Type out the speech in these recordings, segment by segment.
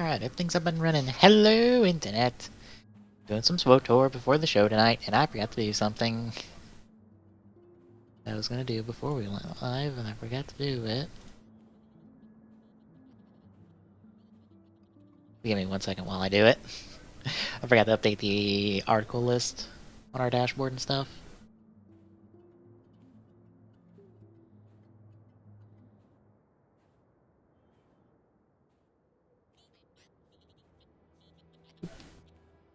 Alright, everything's up and running. Hello, Internet! Doing some SWTOR before the show tonight, and I forgot to do something I was gonna do before we went live, and I forgot to do it. Give me 1 second while I do it. I forgot to update the article list on our dashboard and stuff.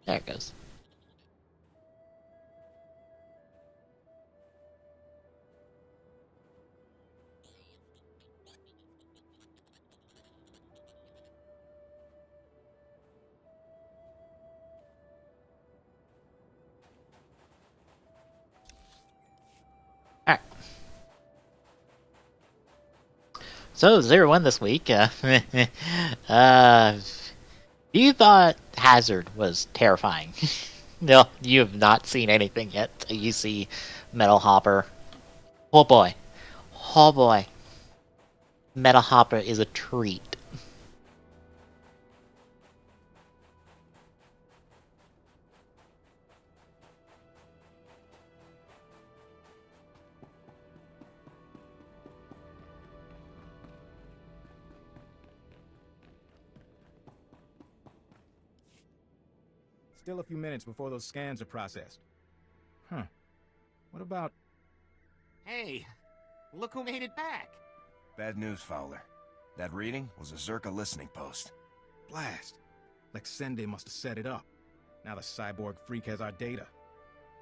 There it goes. Alright. So, 0-1 this week. You thought Hazard was terrifying. No, you have not seen anything yet. You see Metal Hopper. Oh boy. Oh boy. Metal Hopper is a treat. Still a few minutes before those scans are processed. Huh. What about... Hey, look who made it back. Bad news, Fowler. That reading was a Zerka listening post. Blast! Lexende must have set it up. Now the cyborg freak has our data.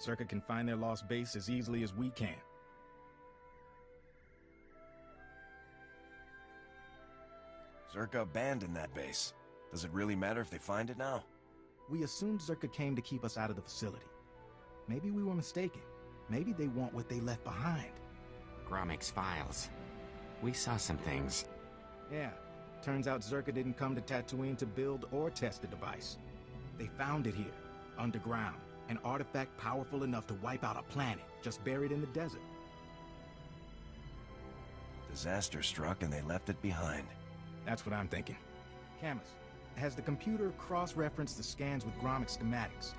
Zerka can find their lost base as easily as we can. Zerka abandoned that base. Does it really matter if they find it now? We assumed Zerka came to keep us out of the facility. Maybe we were mistaken. Maybe they want what they left behind. Gromik's files. We saw some things. Yeah. Turns out Zerka didn't come to Tatooine to build or test the device. They found it here, underground. An artifact powerful enough to wipe out a planet, just buried in the desert. Disaster struck and they left it behind. That's what I'm thinking. Camus, has the computer cross-referenced the scans with Gromik schematics?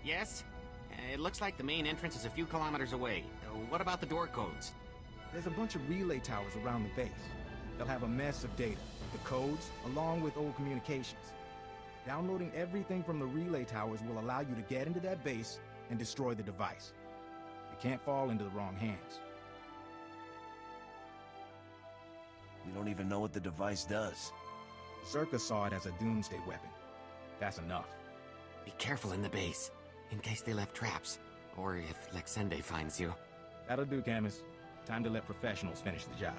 Yes? It looks like the main entrance is a few kilometers away. What about the door codes? There's a bunch of relay towers around the base. They'll have a mess of data, the codes, along with old communications. Downloading everything from the relay towers will allow you to get into that base and destroy the device. It can't fall into the wrong hands. We don't even know what the device does. Zerka saw it as a doomsday weapon. That's enough. Be careful in the base, in case they left traps, or if Lexende finds you. That'll do, Camus. Time to let professionals finish the job.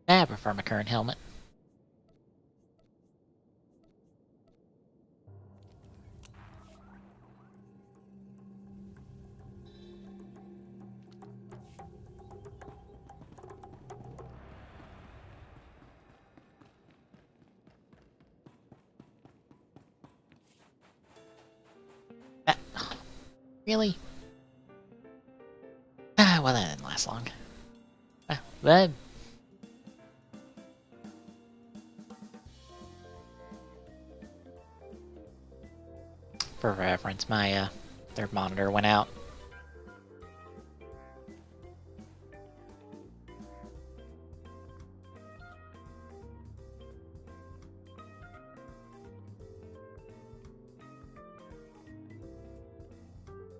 I prefer my current helmet. Really? Well, that didn't last long. But for reference, my third monitor went out.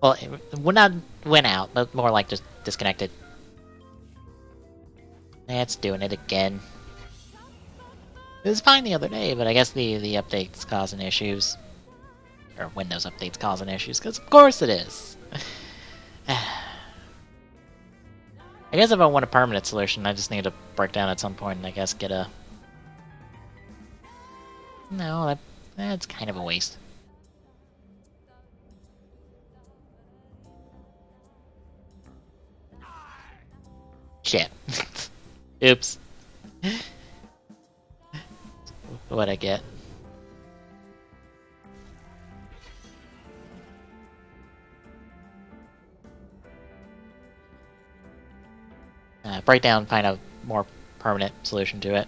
Well, it not went out, but more like just disconnected. It's doing it again. It was fine the other day, but I guess the update's causing issues. or Windows updates causing issues, because of course it is. I guess if I want a permanent solution, I just need to break down at some point and I guess get a... No, that's kind of a waste. Shit. Oops. What'd I get? Break down, find a more permanent solution to it.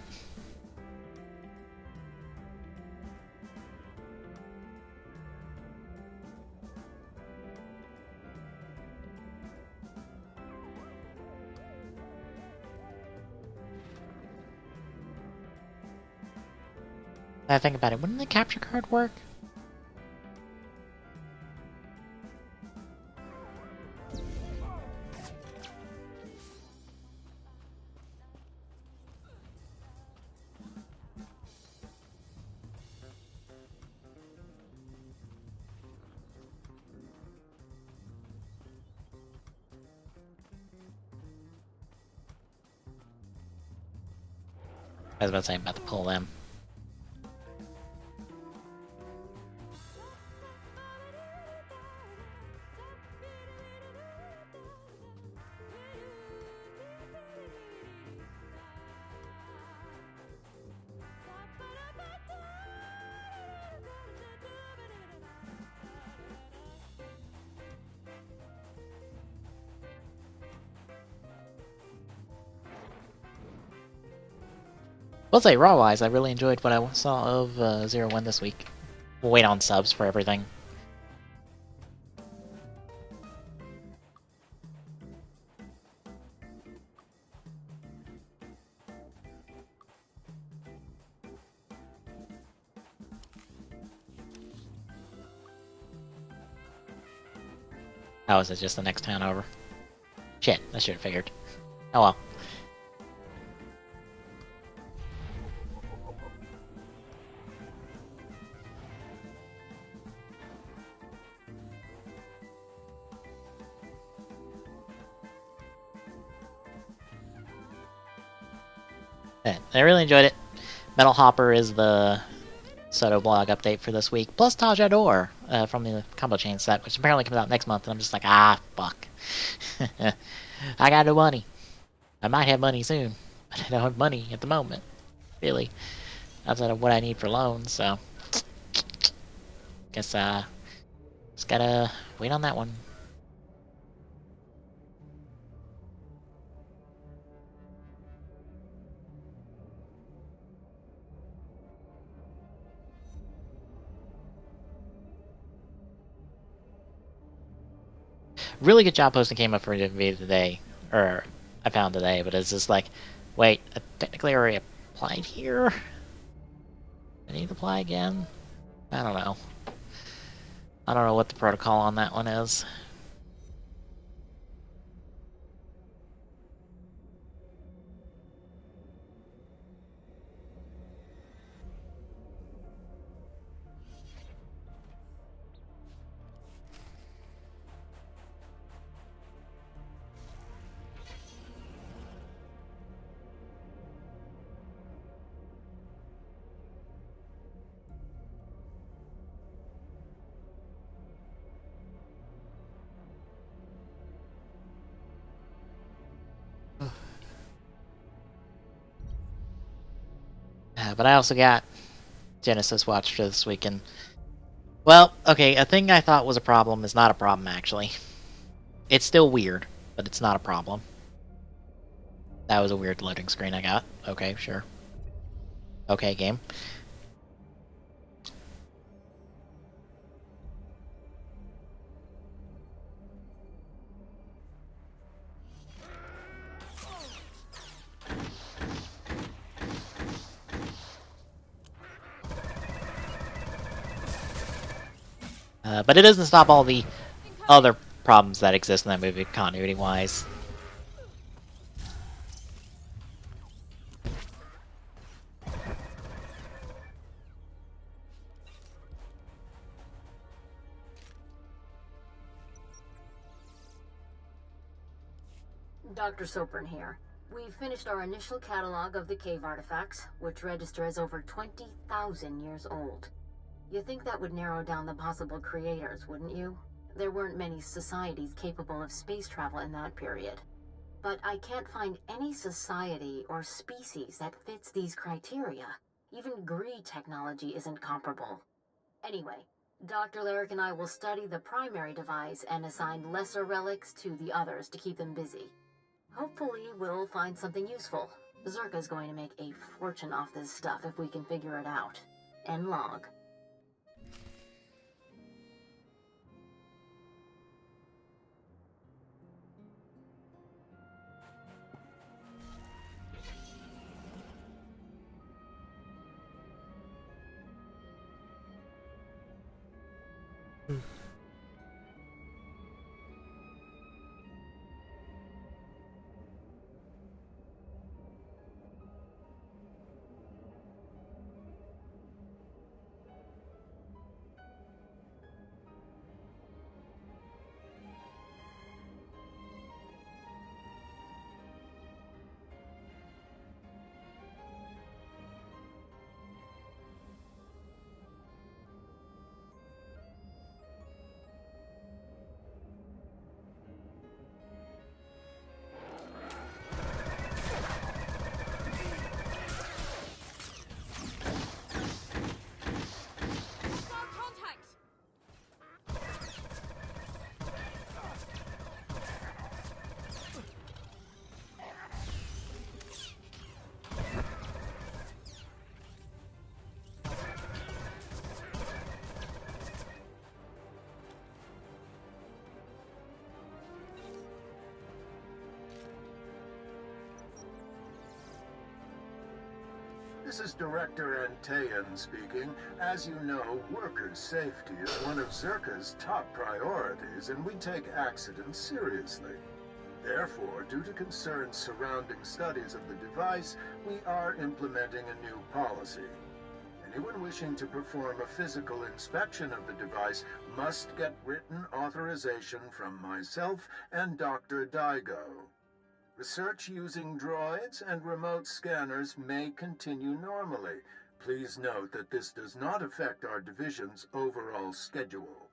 I think about it, wouldn't the capture card work? I was about to say I'm about to pull them. We'll say, raw-wise, I really enjoyed what I saw of 0-1 this week. We'll wait on subs for everything. Oh, is it just the next town over? Shit, I should have figured. Oh well. I really enjoyed it. Metal Hopper is the SWTOR blog update for this week, plus TGS from the Combo Chain set, which apparently comes out next month, and I'm just like, fuck. I got no money. I might have money soon, but I don't have money at the moment, really, outside of what I need for loans, so... Guess, just gotta wait on that one. Really good job posting came up for the video today, or I found today, but it's just like, wait, I technically already applied here? I need to apply again? I don't know. I don't know what the protocol on that one is. But I also got Genesis Watch for this weekend. Well, okay, a thing I thought was a problem is not a problem, actually. It's still weird, but it's not a problem. That was a weird loading screen I got. Okay, sure. Okay, game. But it doesn't stop all the other problems that exist in that movie, continuity-wise. Dr. Sopran here. We finished our initial catalog of the cave artifacts, which register as over 20,000 years old. You think that would narrow down the possible creators, wouldn't you? There weren't many societies capable of space travel in that period. But I can't find any society or species that fits these criteria. Even Gree technology isn't comparable. Anyway, Dr. Larrick and I will study the primary device and assign lesser relics to the others to keep them busy. Hopefully, we'll find something useful. Zerka's going to make a fortune off this stuff if we can figure it out. End log. This is Director Antaean speaking. As you know, workers' safety is one of Zerka's top priorities, and we take accidents seriously. Therefore, due to concerns surrounding studies of the device, we are implementing a new policy. Anyone wishing to perform a physical inspection of the device must get written authorization from myself and Dr. Daigo. Research using droids and remote scanners may continue normally. Please note that this does not affect our division's overall schedule.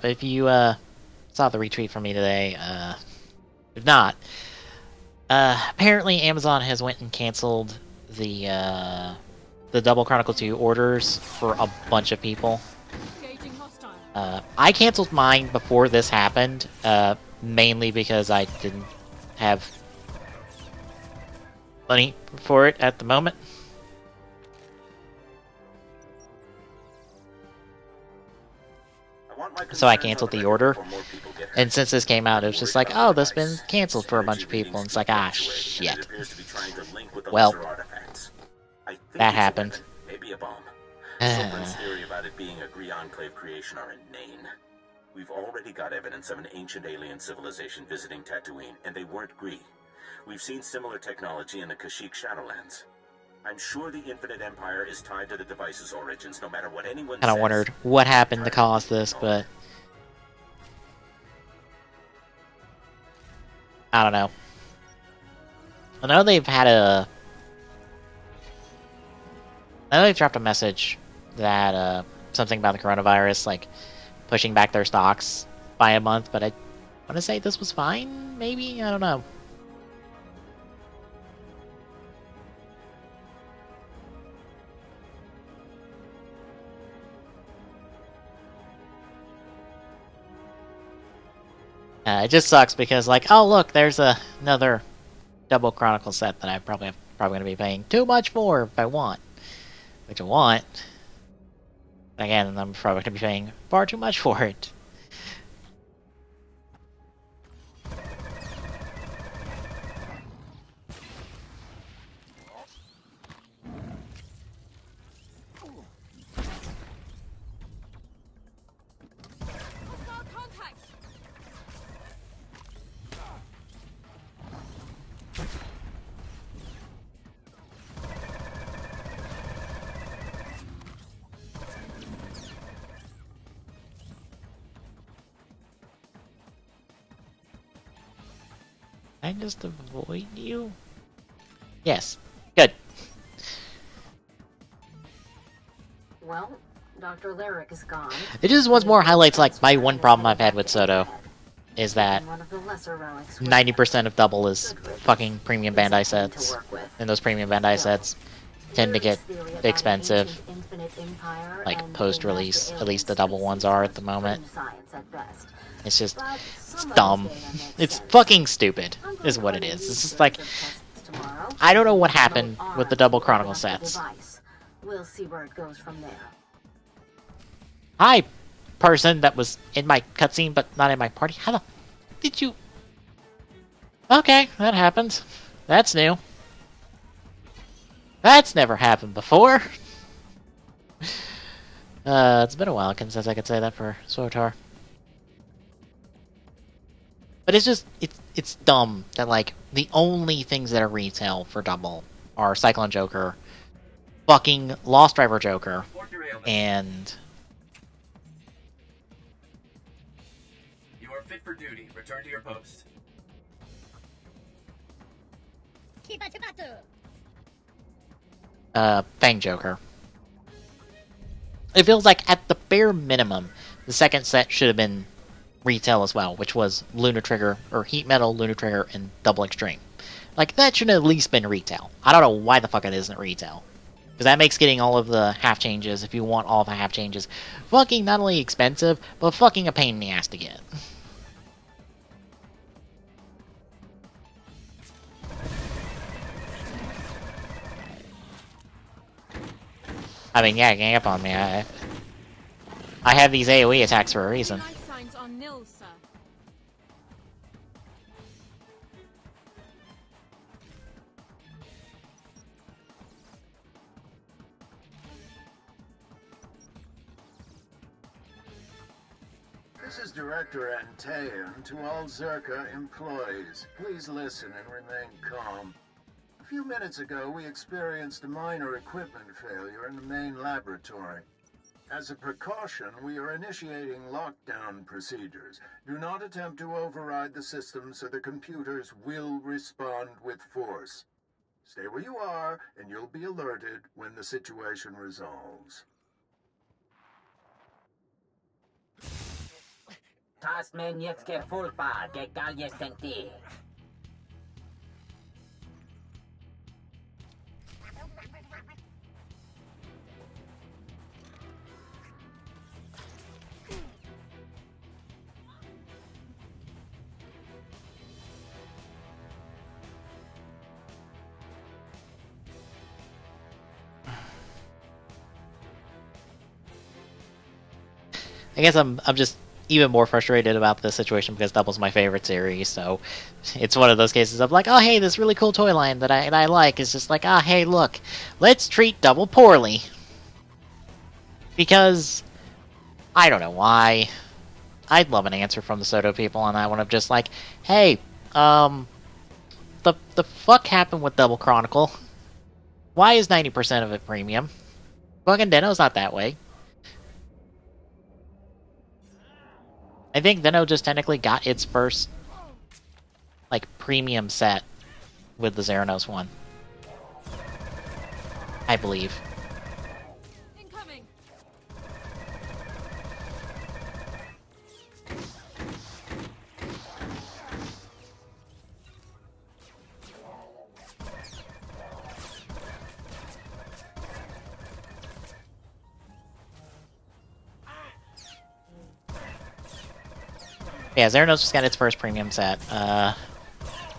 If you saw the retweet from me today, if not, apparently Amazon has went and canceled the Double Chronicle 2 orders for a bunch of people. I canceled mine before this happened, mainly because I didn't have money for it at the moment. So I canceled the order, and since this came out, it was just like, oh, this has been canceled for a bunch of people, and it's like, ah, shit. Well, that happened. Maybe a bomb. Someone's theory about it being a Gree Enclave creation are inane. We've already got evidence of an ancient alien civilization visiting Tatooine, and they weren't Gree. We've seen similar technology in the Kashyyyk Shadowlands. I'm sure the Infinite Empire is tied to the device's origins, no matter what anyone says. Kind of wondered what happened to cause this, but I don't know. I know they've dropped a message that something about the coronavirus, like pushing back their stocks by a month, but I want to say this was fine. Maybe, I don't know. It just sucks because, like, oh look, there's another Double Chronicle set that I'm probably going to be paying too much for if I want, which I want. Again, I'm probably gonna be paying far too much for it. Can I just avoid you? Yes. Good. Well, Dr. Lyric is gone. It just once more highlights, like, my one problem I've had with SWTOR is that One of the lesser relics 90% of double is fucking premium Bandai sets. And those premium Bandai sets tend to get expensive, like, post-release. At least the double ones are at the moment. It's just, it's dumb. It's fucking stupid, is what it is. It's just like, I don't know what happened with the double Chronicle sets. We'll see where it goes from there. Hi, person that was in my cutscene but not in my party. How the did you? Okay, that happened. That's new. That's never happened before. It's been a while since I could say that for SWTOR. But it's just, it's dumb that, like, the only things that are retail for double are Cyclone Joker, fucking Lost Driver Joker, and... You are fit for duty. Return to your post. Fang Joker. It feels like, at the bare minimum, the second set should have been retail as well, which was Lunar Trigger, or Heat Metal, Lunar Trigger, and Double Extreme. Like, that should have at least been retail. I don't know why the fuck it isn't retail. Because that makes getting all of the half changes, if you want all the half changes, fucking not only expensive, but fucking a pain in the ass to get. I mean, yeah, gang up on me. I have these AoE attacks for a reason. This is Director Antaean to all Zerka employees. Please listen and remain calm. A few minutes ago, we experienced a minor equipment failure in the main laboratory. As a precaution, we are initiating lockdown procedures. Do not attempt to override the system, so the computers will respond with force. Stay where you are, and you'll be alerted when the situation resolves. Tas men jetzt gefühlbar, egal jetzt sind die. I guess I'm just even more frustrated about this situation because Double's my favorite series, so it's one of those cases of like, oh hey, this really cool toy line that I like is just like, ah hey look, let's treat Double poorly. Because I don't know why. I'd love an answer from the SWTOR people on that one of just like, hey, the fuck happened with Double Chronicle? Why is 90% of it premium? Fucking Deno's not that way. I think Deno just technically got its first, like, premium set with the Zeranos one. I believe. Incoming. Yeah, Zeranos just got its first premium set.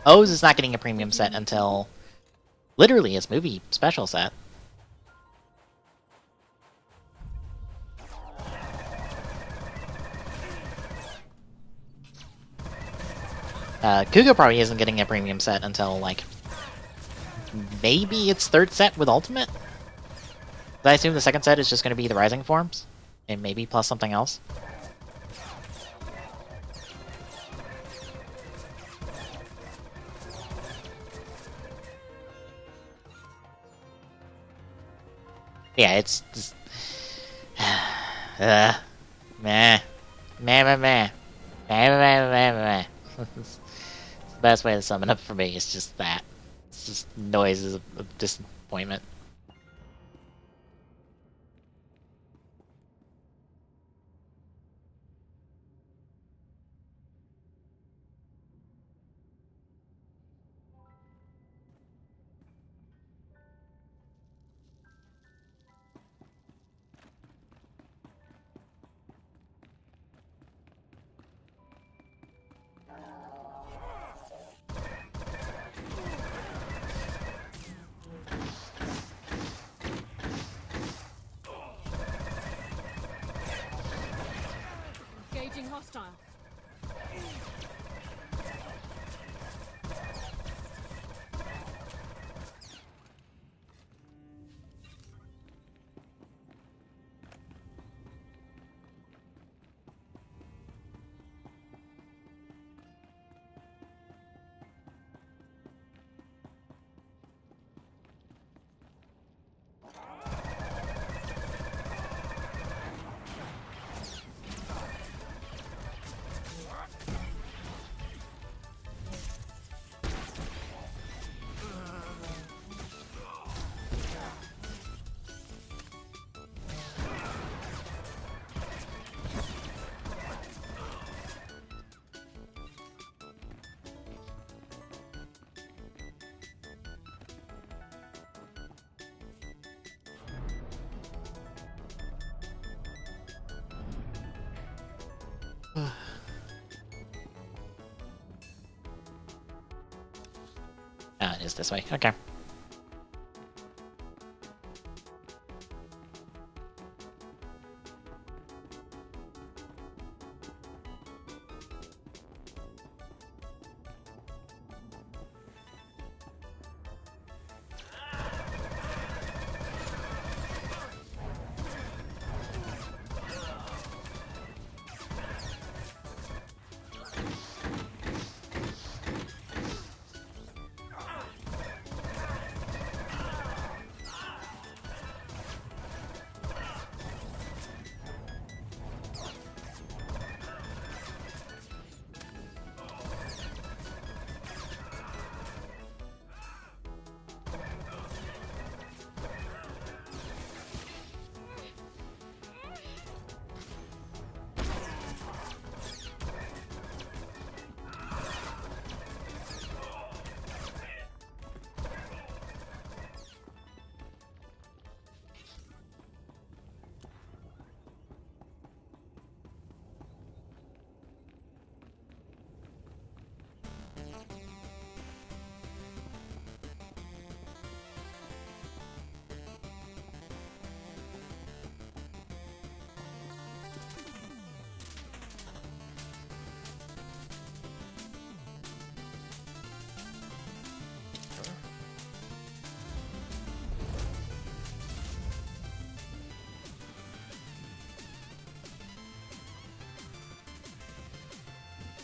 O's is not getting a premium set until literally its movie special set. Kugo probably isn't getting a premium set until, like, maybe its third set with Ultimate? But I assume the second set is just going to be the Rising forms, and maybe plus something else. Yeah, it's just... meh. Meh, meh, meh, meh. Meh, meh, meh, meh. It's the best way to sum it up for me. It's just that. It's just noises of disappointment. Engaging hostile. Ah, it is this way. Okay.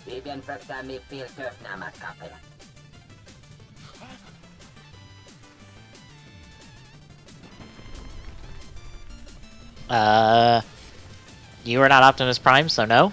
Vivian fruktar mig fel töfnamatskapet. You are not Optimus Prime, so no.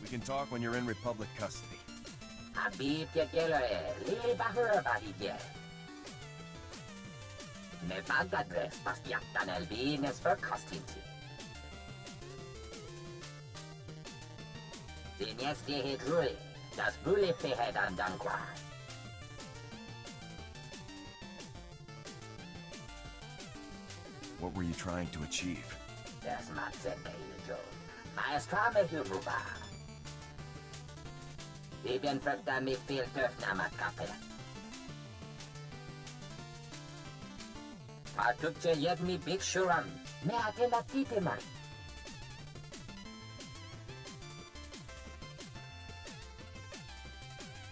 We can talk when you're in Republic custody. Habib Kekelere, Lili Bahura Bahidje. Me vagadres pastiaktan elbines för kastinti. Sinesti hidrui, das buli fehedan dankwa. What were you trying to achieve? Das mag John. Maestrame Huruba. Bibien frekta mi fil töfna makape. Patukce jedni big shuram. Me atena titeman.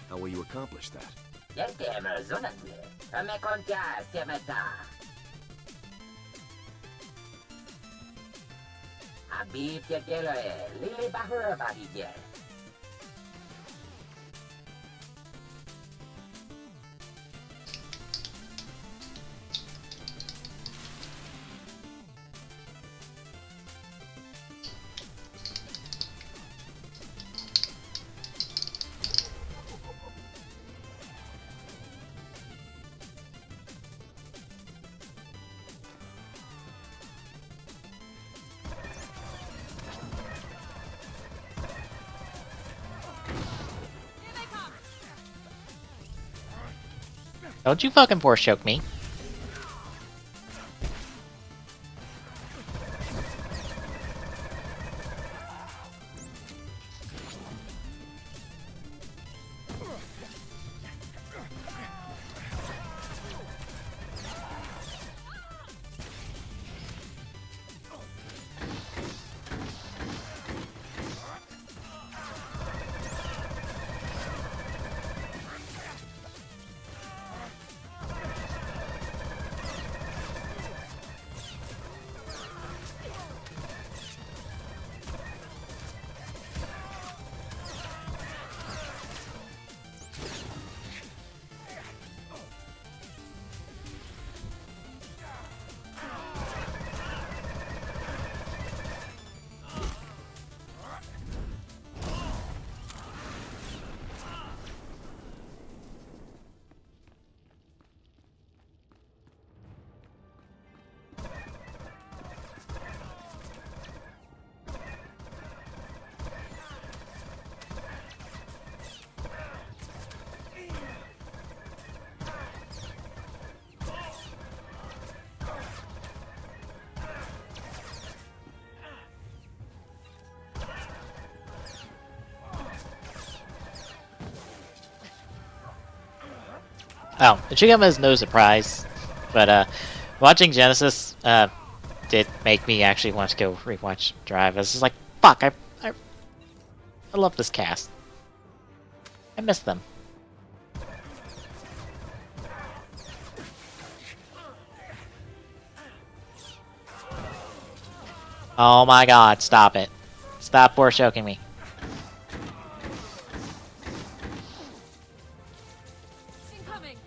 How will you accomplish that? Yentemer zunatne. Ame kontia stemeta. Habib Tegeloe, Lili Bahura Badije. Don't you fucking force choke me. Oh, Ichigama is no surprise, but watching Genesis did make me actually want to go rewatch Drive. I was just like, fuck, I love this cast. I miss them. Oh my god, stop it. Stop force choking me. Incoming.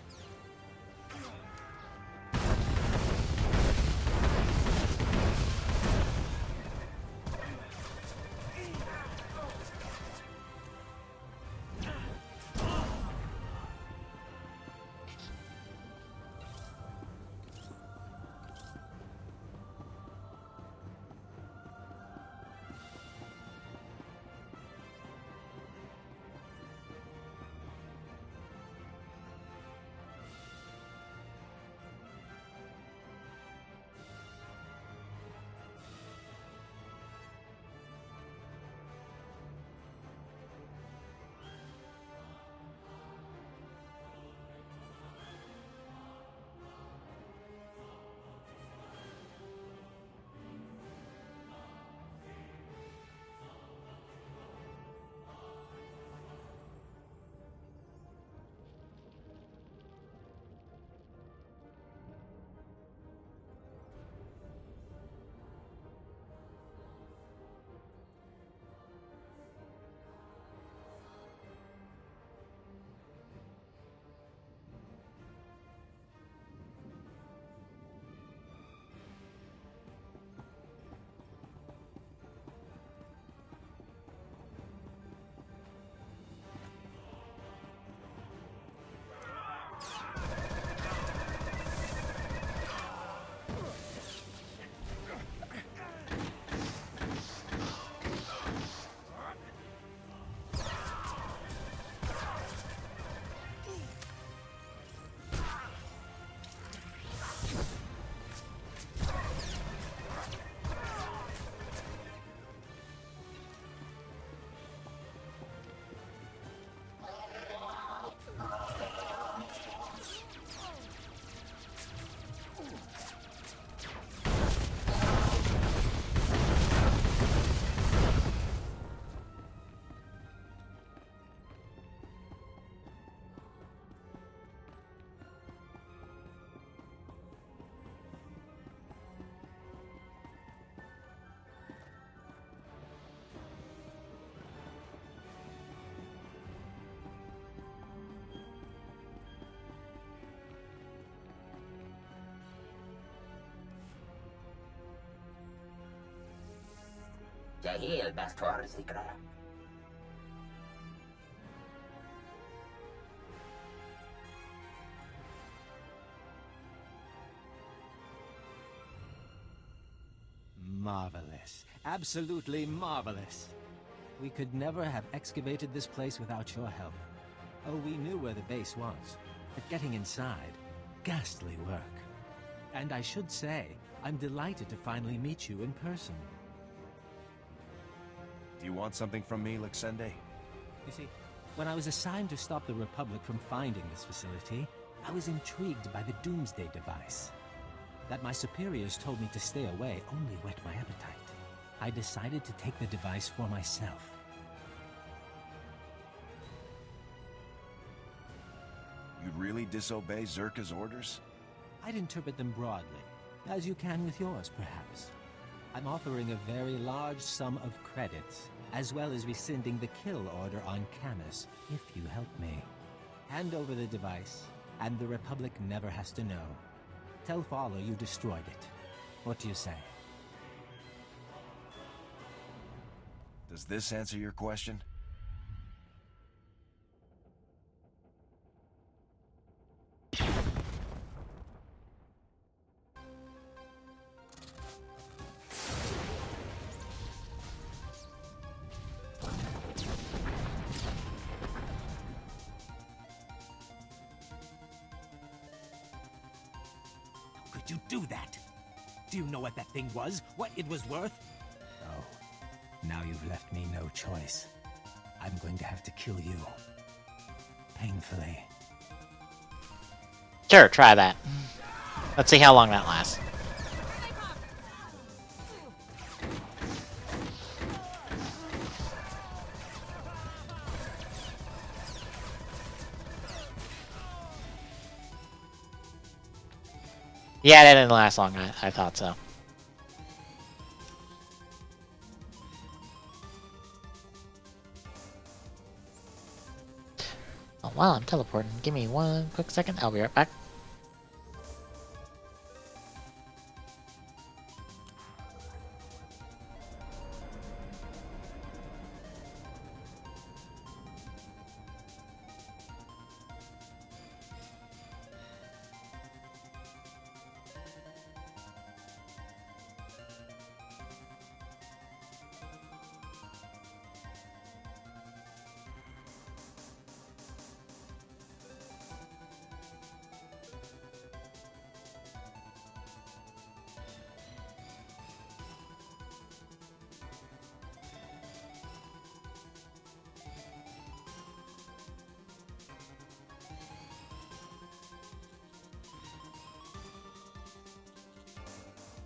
Jahil Bastor Zikra. Marvelous. Absolutely marvelous. We could never have excavated this place without your help. Oh, we knew where the base was, but getting inside, ghastly work. And I should say, I'm delighted to finally meet you in person. Do you want something from me, Lexende? You see, when I was assigned to stop the Republic from finding this facility, I was intrigued by the Doomsday device. That my superiors told me to stay away only whet my appetite. I decided to take the device for myself. You'd really disobey Zerka's orders? I'd interpret them broadly, as you can with yours, perhaps. I'm offering a very large sum of credits, as well as rescinding the kill order on Camus, if you help me. Hand over the device, and the Republic never has to know. Tell Fowler you destroyed it. What do you say? Does this answer your question? Could you do that? Do you know what that thing was? What it was worth? Oh, now you've left me no choice. I'm going to have to kill you. Painfully. Sure, try that. Let's see how long that lasts. Yeah, that didn't last long. I thought so. Oh, while I'm teleporting, give me one quick second. I'll be right back.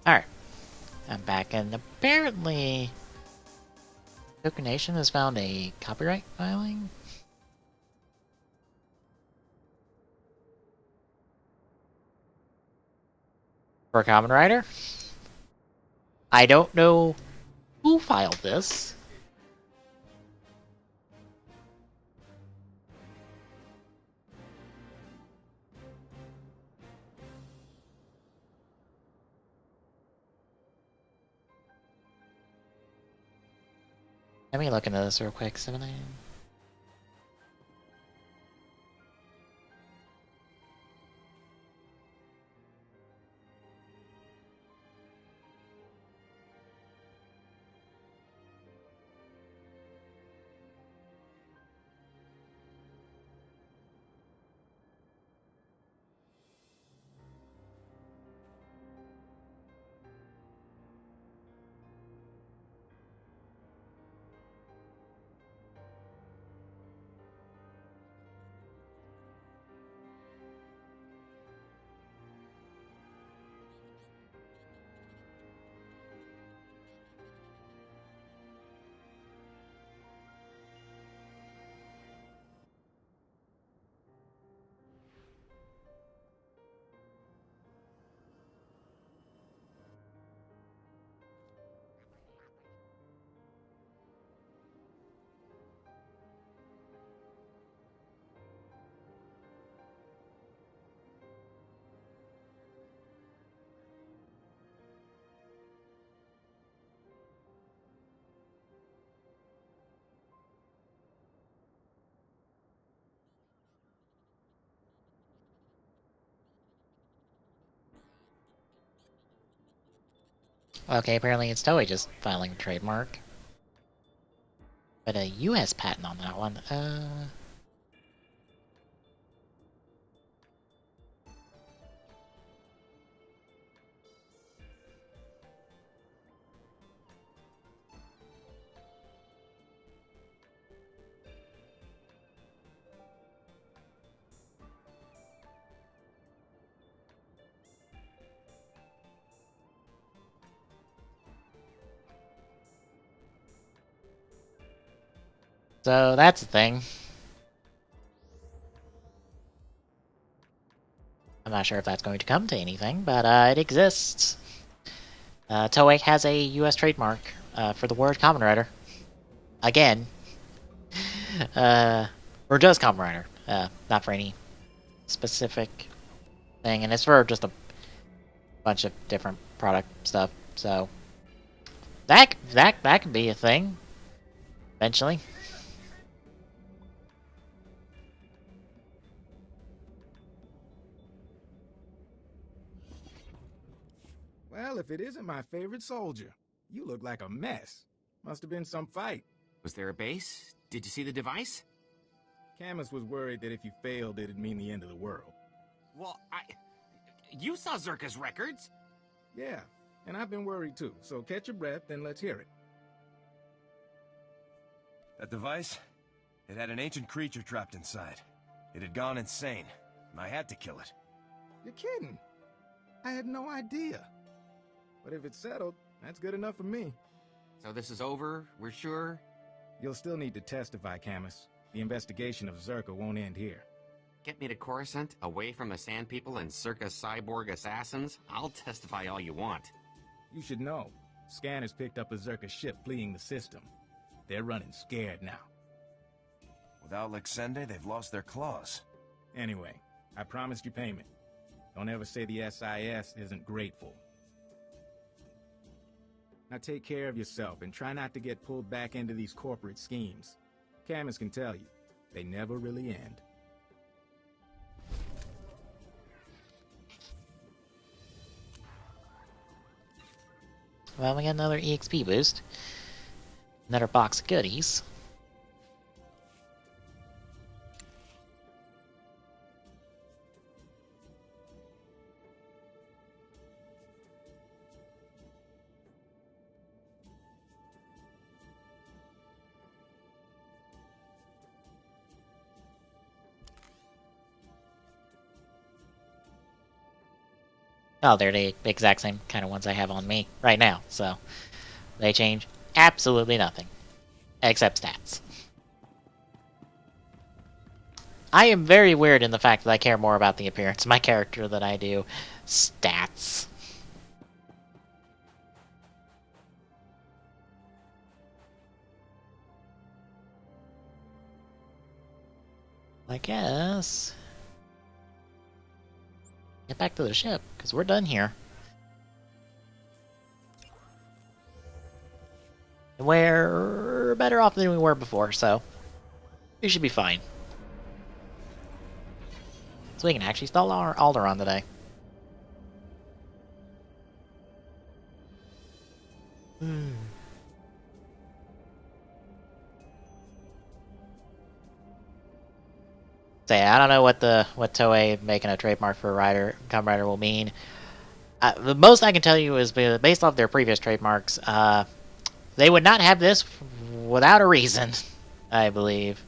Alright. I'm back, and apparently Token Nation has found a copyright filing. For a common writer. I don't know who filed this. Let me look into this real quick. 7 a.m. Okay, apparently it's Toei just filing a trademark. But a US patent on that one, so that's the thing. I'm not sure if that's going to come to anything, but it exists. Toei has a US trademark for the word Kamen Rider. Again. Or just Kamen Rider. Not for any specific thing, and it's for just a bunch of different product stuff, so that could be a thing eventually. Well, if it isn't my favorite soldier, you look like a mess. Must have been some fight. Was there a base? Did you see the device? Camus was worried that if you failed, it'd mean the end of the world. Well, you saw Zerka's records. Yeah, and I've been worried too, so catch your breath and let's hear it. That device? It had an ancient creature trapped inside. It had gone insane, and I had to kill it. You're kidding. I had no idea. But if it's settled, that's good enough for me. So this is over, we're sure? You'll still need to testify, Camus. The investigation of Zerka won't end here. Get me to Coruscant, away from the Sand People and Circa cyborg assassins? I'll testify all you want. You should know. Scanners picked up a Zerka ship fleeing the system. They're running scared now. Without Lexende, they've lost their claws. Anyway, I promised you payment. Don't ever say the SIS isn't grateful. Now take care of yourself and try not to get pulled back into these corporate schemes. Camus can tell you, they never really end. Well, we got another EXP boost. Another box of goodies. Oh, they're the exact same kind of ones I have on me right now, so they change absolutely nothing. Except stats. I am very weird in the fact that I care more about the appearance of my character than I do stats. I guess... get back to the ship, because we're done here. We're better off than we were before, so we should be fine. So we can actually stall our Alderaan today. Say, I don't know what Toei making a trademark for Kamen Rider will mean. The most I can tell you is based off their previous trademarks, they would not have this without a reason, I believe.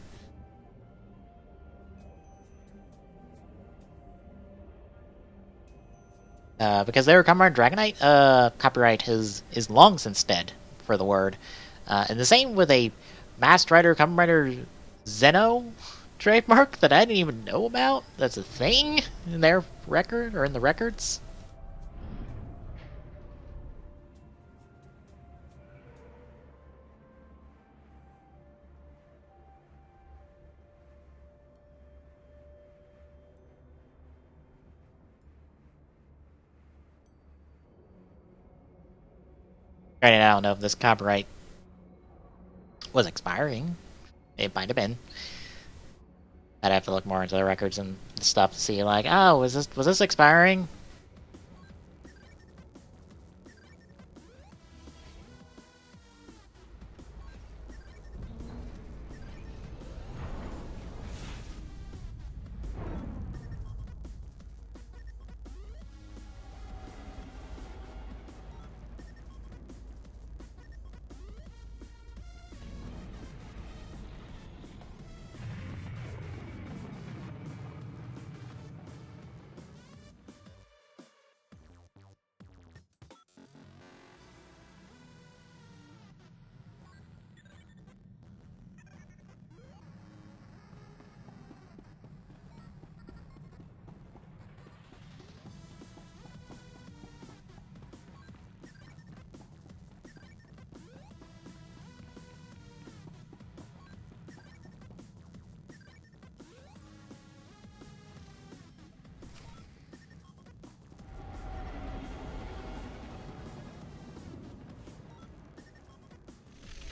Because their Kamen Rider Dragonite copyright is long since dead for the word. And the same with a Masked Rider Kamen Rider Zeno trademark that I didn't even know about. That's a thing in their record, or in the records. Granted, I don't know if this copyright was expiring. It might have been. I'd have to look more into the records and stuff to see, like, oh, was this expiring?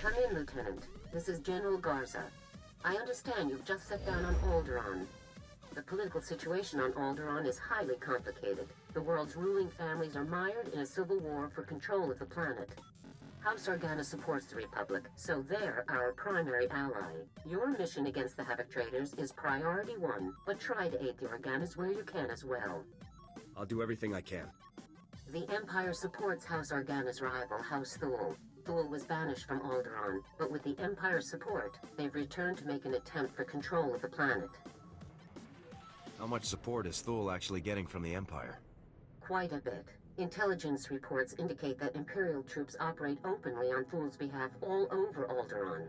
Come in, Lieutenant. This is General Garza. I understand you've just set down on Alderaan. The political situation on Alderaan is highly complicated. The world's ruling families are mired in a civil war for control of the planet. House Organa supports the Republic, so they're our primary ally. Your mission against the Havoc Traders is priority 1, but try to aid the Organas where you can as well. I'll do everything I can. The Empire supports House Organa's rival, House Thule. Thule was banished from Alderaan, but with the Empire's support, they've returned to make an attempt for control of the planet. How much support is Thule actually getting from the Empire? Quite a bit. Intelligence reports indicate that Imperial troops operate openly on Thule's behalf all over Alderaan.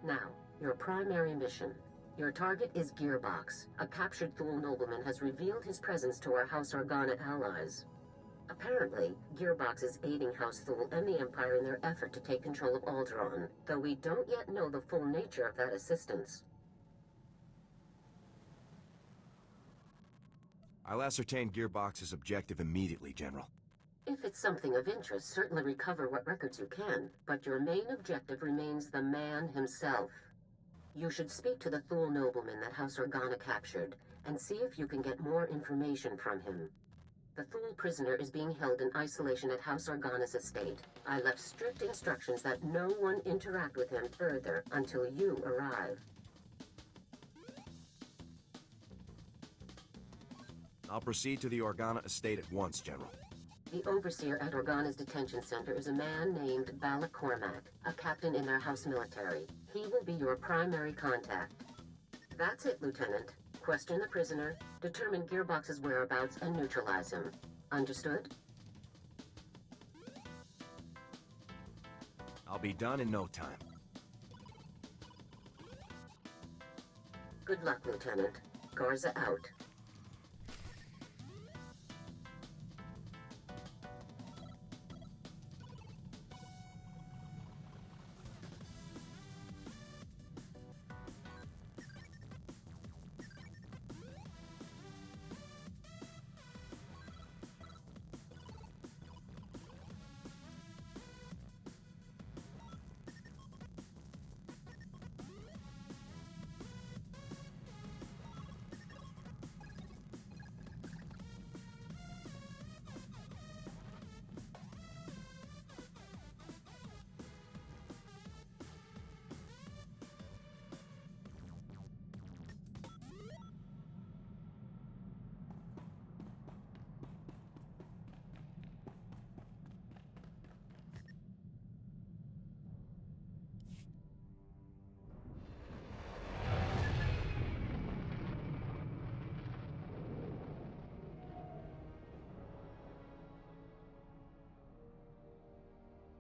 Now, your primary mission. Your target is Gearbox. A captured Thule nobleman has revealed his presence to our House Organa allies. Apparently, Gearbox is aiding House Thule and the Empire in their effort to take control of Alderaan, though we don't yet know the full nature of that assistance. I'll ascertain Gearbox's objective immediately, General. If it's something of interest, certainly recover what records you can, but your main objective remains the man himself. You should speak to the Thule nobleman that House Organa captured, and see if you can get more information from him. The Thule prisoner is being held in isolation at House Organa's estate. I left strict instructions that no one interact with him further until you arrive. I'll proceed to the Organa estate at once, General. The overseer at Organa's detention center is a man named Balak Cormac, a captain in their house military. He will be your primary contact. That's it, Lieutenant. Question the prisoner, determine Gearbox's whereabouts, and neutralize him. Understood? I'll be done in no time. Good luck, Lieutenant. Garza out.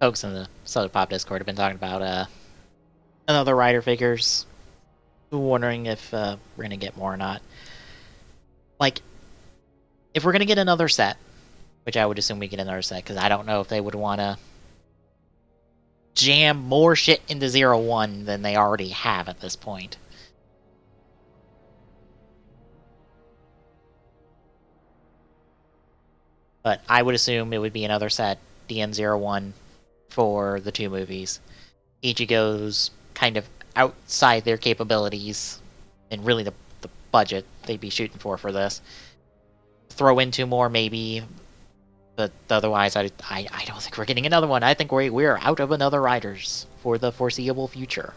Folks in the Southern Pop Discord have been talking about another rider figures, wondering if we're gonna get more or not. Like, if we're gonna get another set, which I would assume we get another set, because I don't know if they would want to jam more shit into 0-1 than they already have at this point. But I would assume it would be another set, DN01, for the two movies. Ichigo's kind of outside their capabilities, and really the budget they'd be shooting for this. Throw in two more, maybe, but otherwise, I don't think we're getting another one. I think we're out of another Riders for the foreseeable future.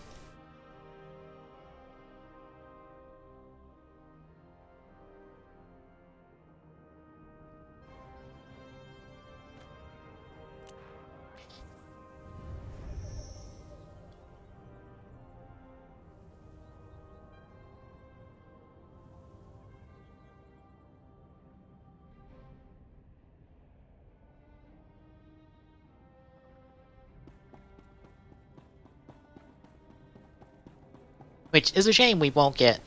Which is a shame we won't get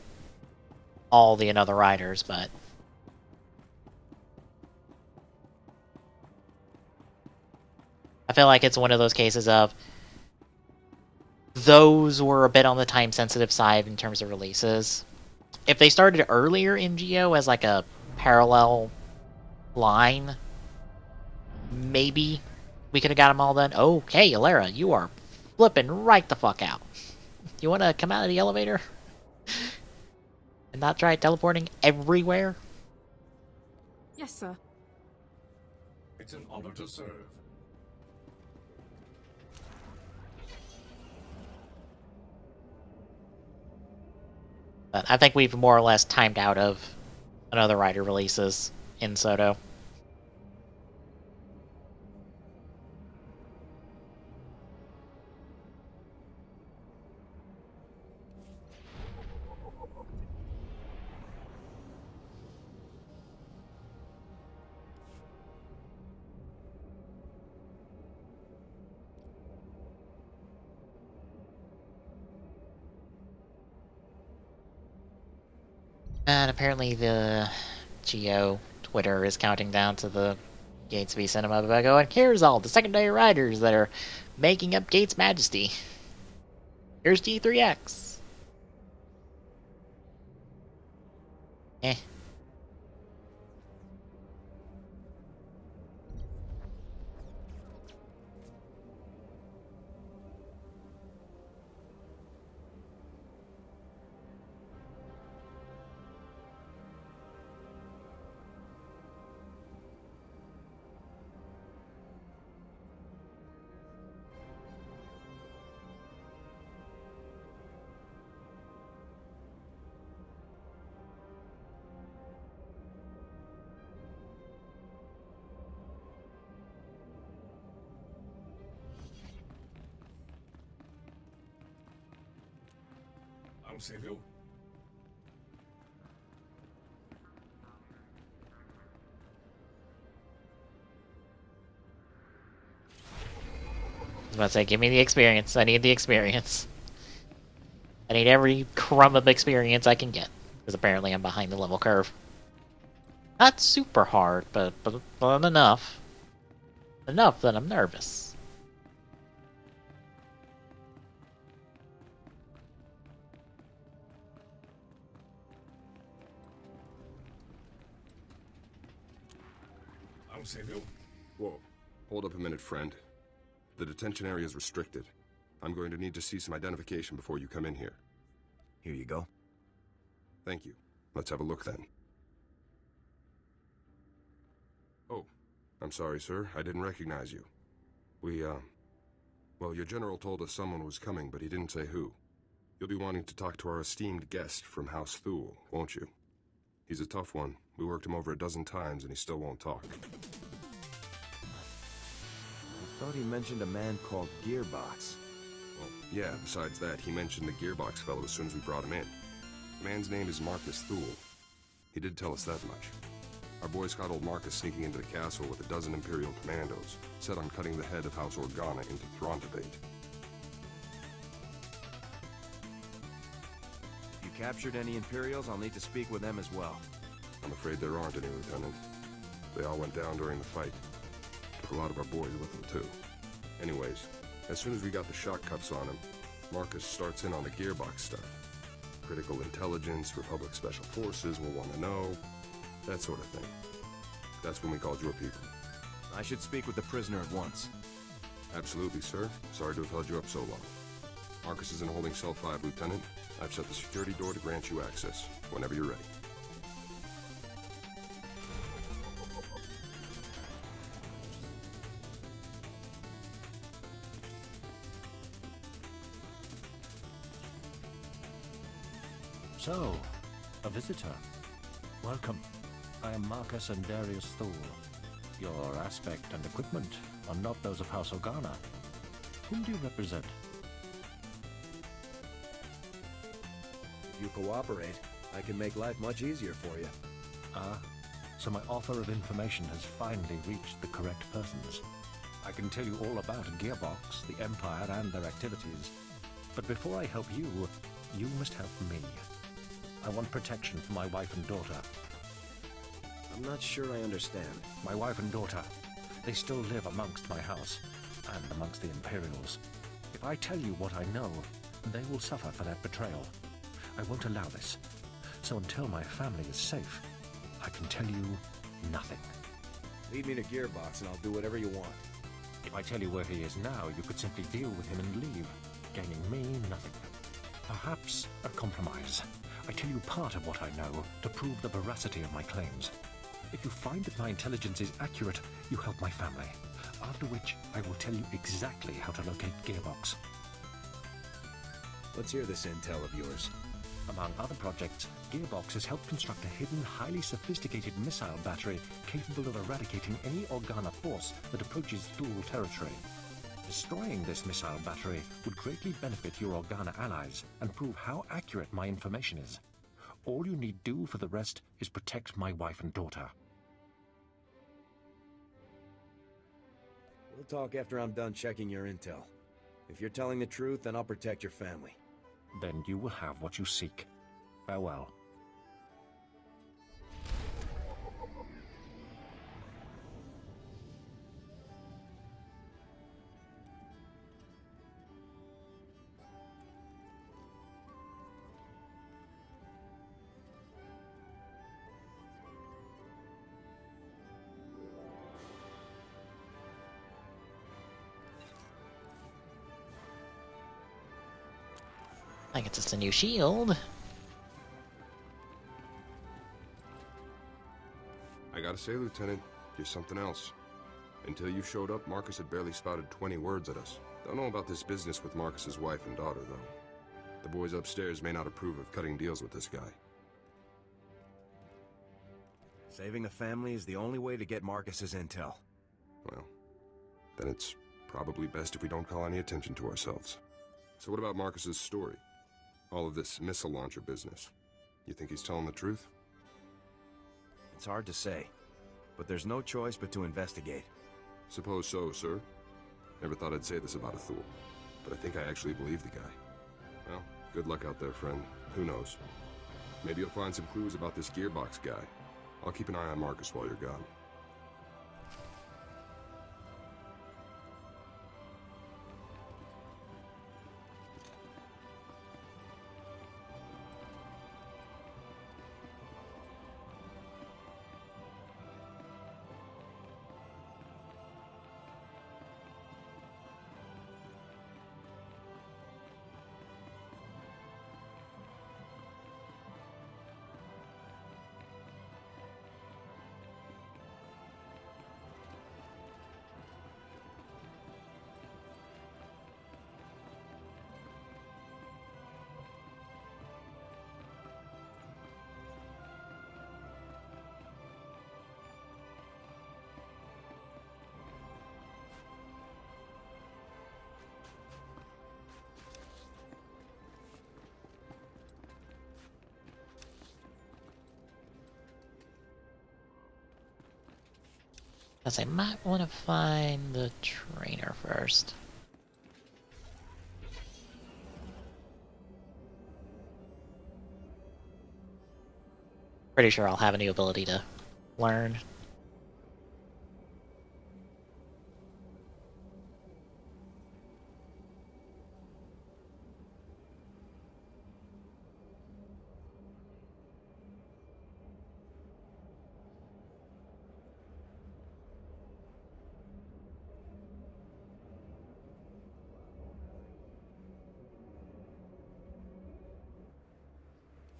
all the Another Riders, but I feel like it's one of those cases of those were a bit on the time-sensitive side in terms of releases. If they started earlier in Geo as like a parallel line, maybe we could have got them all done. Okay, Alara, you are flipping right the fuck out. You want to come out of the elevator? And not try teleporting everywhere? Yes, sir. It's an honor to serve. But I think we've more or less timed out of another rider releases in SWTOR. And apparently the Geo Twitter is counting down to the Gates v Cinema by going, here's all the secondary riders that are making up Gates' Majesty. Here's G3X. Eh. I'm Seville. I was about to say, give me the experience. I need the experience. I need every crumb of experience I can get. Because apparently I'm behind the level curve. Not super hard, but enough. Enough that I'm nervous. I'm Seville. Whoa. Hold up a minute, friend. The detention area is restricted. I'm going to need to see some identification before you come in here. Here you go. Thank you. Let's have a look then. Oh, I'm sorry, sir. I didn't recognize you. Well, your general told us someone was coming, but he didn't say who. You'll be wanting to talk to our esteemed guest from House Thule, won't you? He's a tough one. We worked him over a dozen times, and he still won't talk. I thought he mentioned a man called Gearbox. Well, yeah, besides that, he mentioned the Gearbox fellow as soon as we brought him in. The man's name is Marcus Thule. He did tell us that much. Our boys caught old Marcus sneaking into the castle with a dozen Imperial commandos, set on cutting the head of House Organa into Throntibate. If you captured any Imperials, I'll need to speak with them as well. I'm afraid there aren't any, Lieutenant. They all went down during the fight. Took a lot of our boys with them, too. Anyways, as soon as we got the shock cuffs on him, Marcus starts in on the Gearbox stuff. Critical intelligence, Republic Special Forces will want to know, that sort of thing. That's when we called your people. I should speak with the prisoner at once. Absolutely, sir. Sorry to have held you up so long. Marcus is in holding cell 5, Lieutenant. I've shut the security door to grant you access, whenever you're ready. So, a visitor. Welcome. I am Marcus and Darius Thule. Your aspect and equipment are not those of House Organa. Whom do you represent? If you cooperate, I can make life much easier for you. Ah, so my offer of information has finally reached the correct persons. I can tell you all about Gearbox, the Empire, and their activities. But before I help you, you must help me. I want protection for my wife and daughter. I'm not sure I understand. My wife and daughter, they still live amongst my house, and amongst the Imperials. If I tell you what I know, they will suffer for that betrayal. I won't allow this. So until my family is safe, I can tell you nothing. Lead me to Gearbox and I'll do whatever you want. If I tell you where he is now, you could simply deal with him and leave, gaining me nothing. Perhaps a compromise. I tell you part of what I know to prove the veracity of my claims. If you find that my intelligence is accurate, you help my family. After which, I will tell you exactly how to locate Gearbox. Let's hear this intel of yours. Among other projects, Gearbox has helped construct a hidden, highly sophisticated missile battery capable of eradicating any Organa force that approaches Thule territory. Destroying this missile battery would greatly benefit your Organa allies and prove how accurate my information is. All you need do for the rest is protect my wife and daughter. We'll talk after I'm done checking your intel. If you're telling the truth, then I'll protect your family. Then you will have what you seek. Farewell. I think it's just a new shield. I gotta say, Lieutenant, you're something else. Until you showed up, Marcus had barely spouted 20 words at us. Don't know about this business with Marcus's wife and daughter, though. The boys upstairs may not approve of cutting deals with this guy. Saving the family is the only way to get Marcus's intel. Well, then it's probably best if we don't call any attention to ourselves. So what about Marcus's story? All of this missile launcher business. You think he's telling the truth? It's hard to say, but there's no choice but to investigate. Suppose so, sir. Never thought I'd say this about a Thule, but I think I actually believe the guy. Well, good luck out there, friend. Who knows? Maybe you'll find some clues about this Gearbox guy. I'll keep an eye on Marcus while you're gone. Guess I might want to find the trainer first. Pretty sure I'll have a new ability to learn.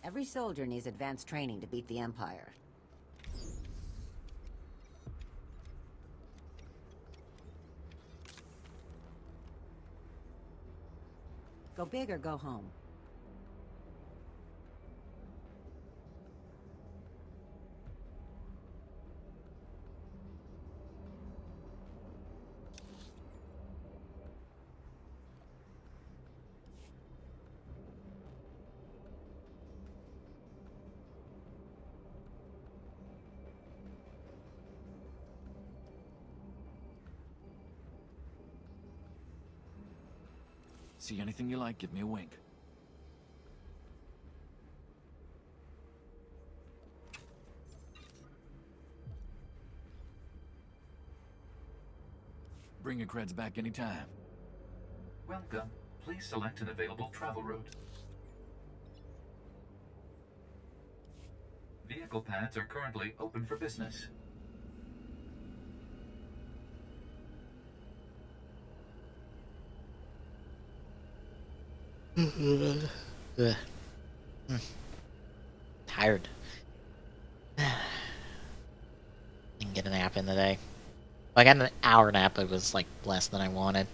Every soldier needs advanced training to beat the Empire. Go big or go home. See anything you like, give me a wink. Bring your creds back anytime. Welcome. Please select an available travel route. Vehicle paths are currently open for business. Ugh. Tired. Didn't get a nap in today. I got an hour nap, but it was like less than I wanted.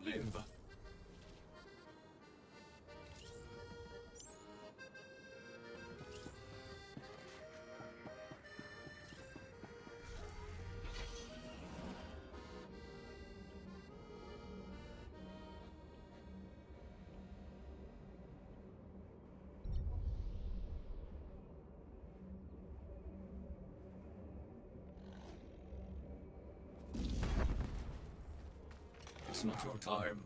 Live. It's not your time.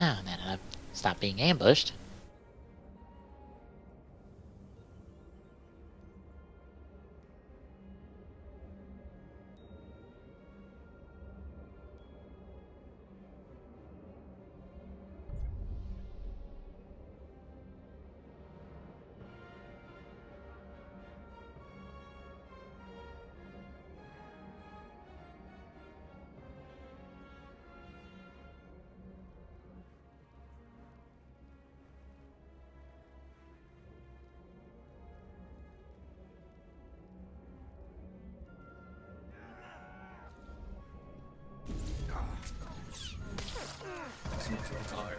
Oh, man, I stopped being ambushed. It's not your time.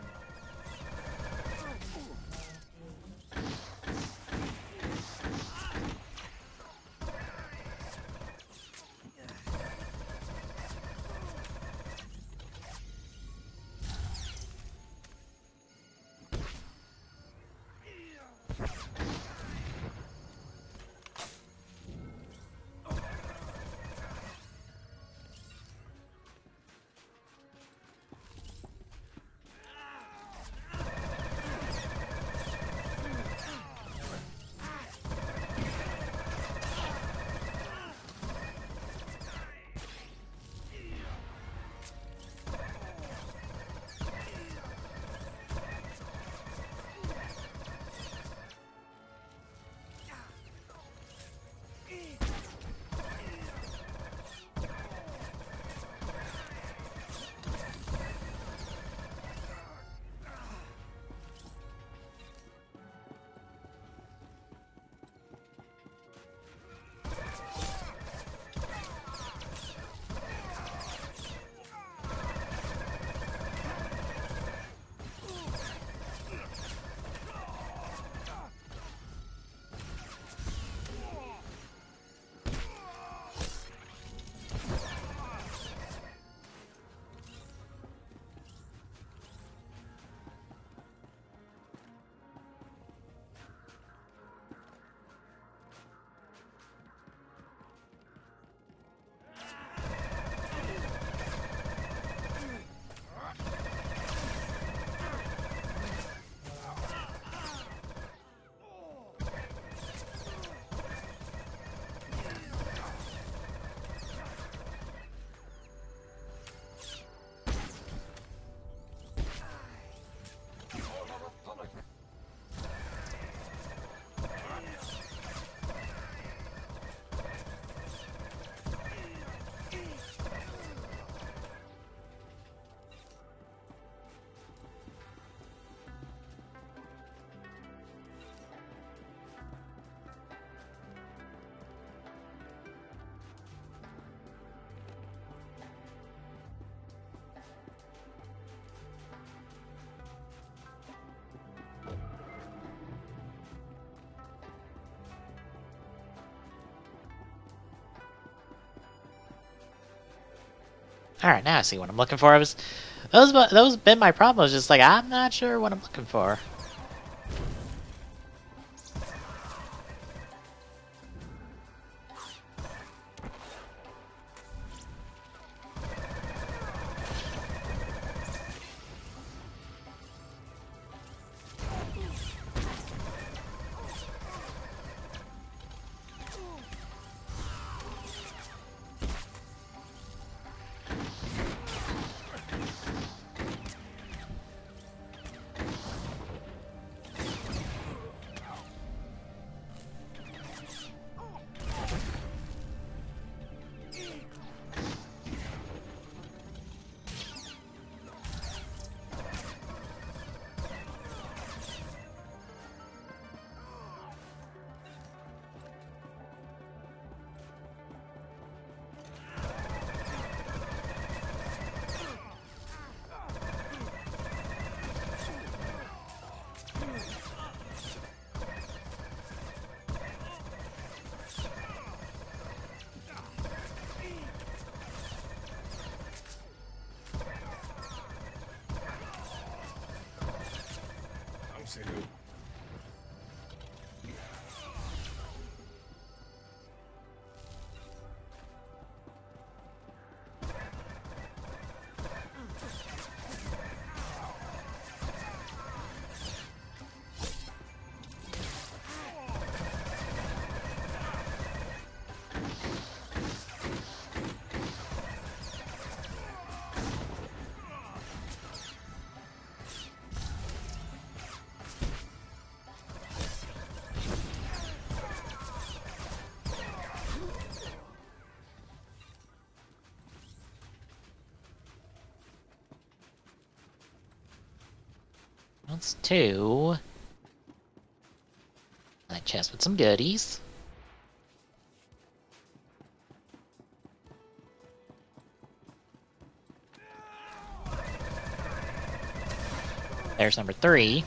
Alright, now I see what I'm looking for. Those been my problem. I was just like, I'm not sure what I'm looking for. That's two. That chest with some goodies. There's number 3.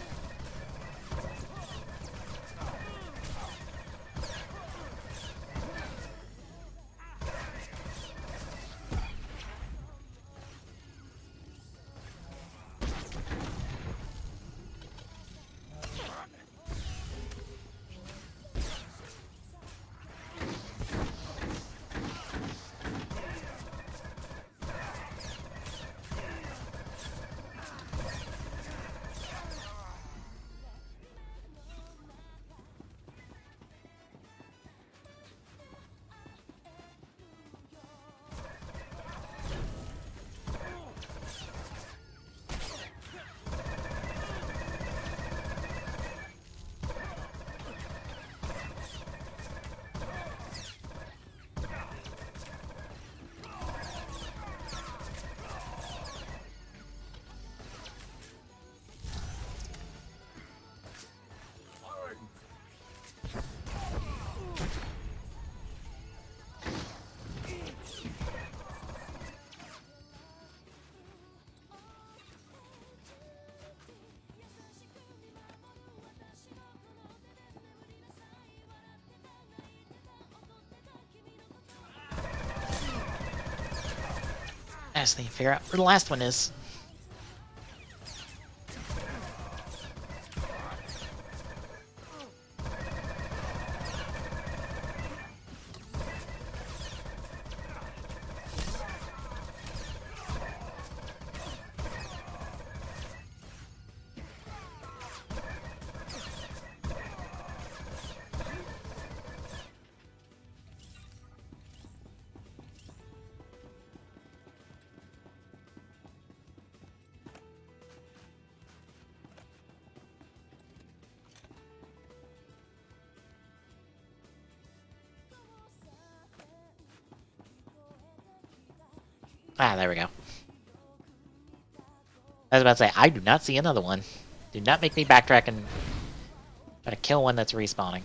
I just need to figure out where the last one is. Ah, there we go. I was about to say, I do not see another one. Do not make me backtrack and try to kill one that's respawning.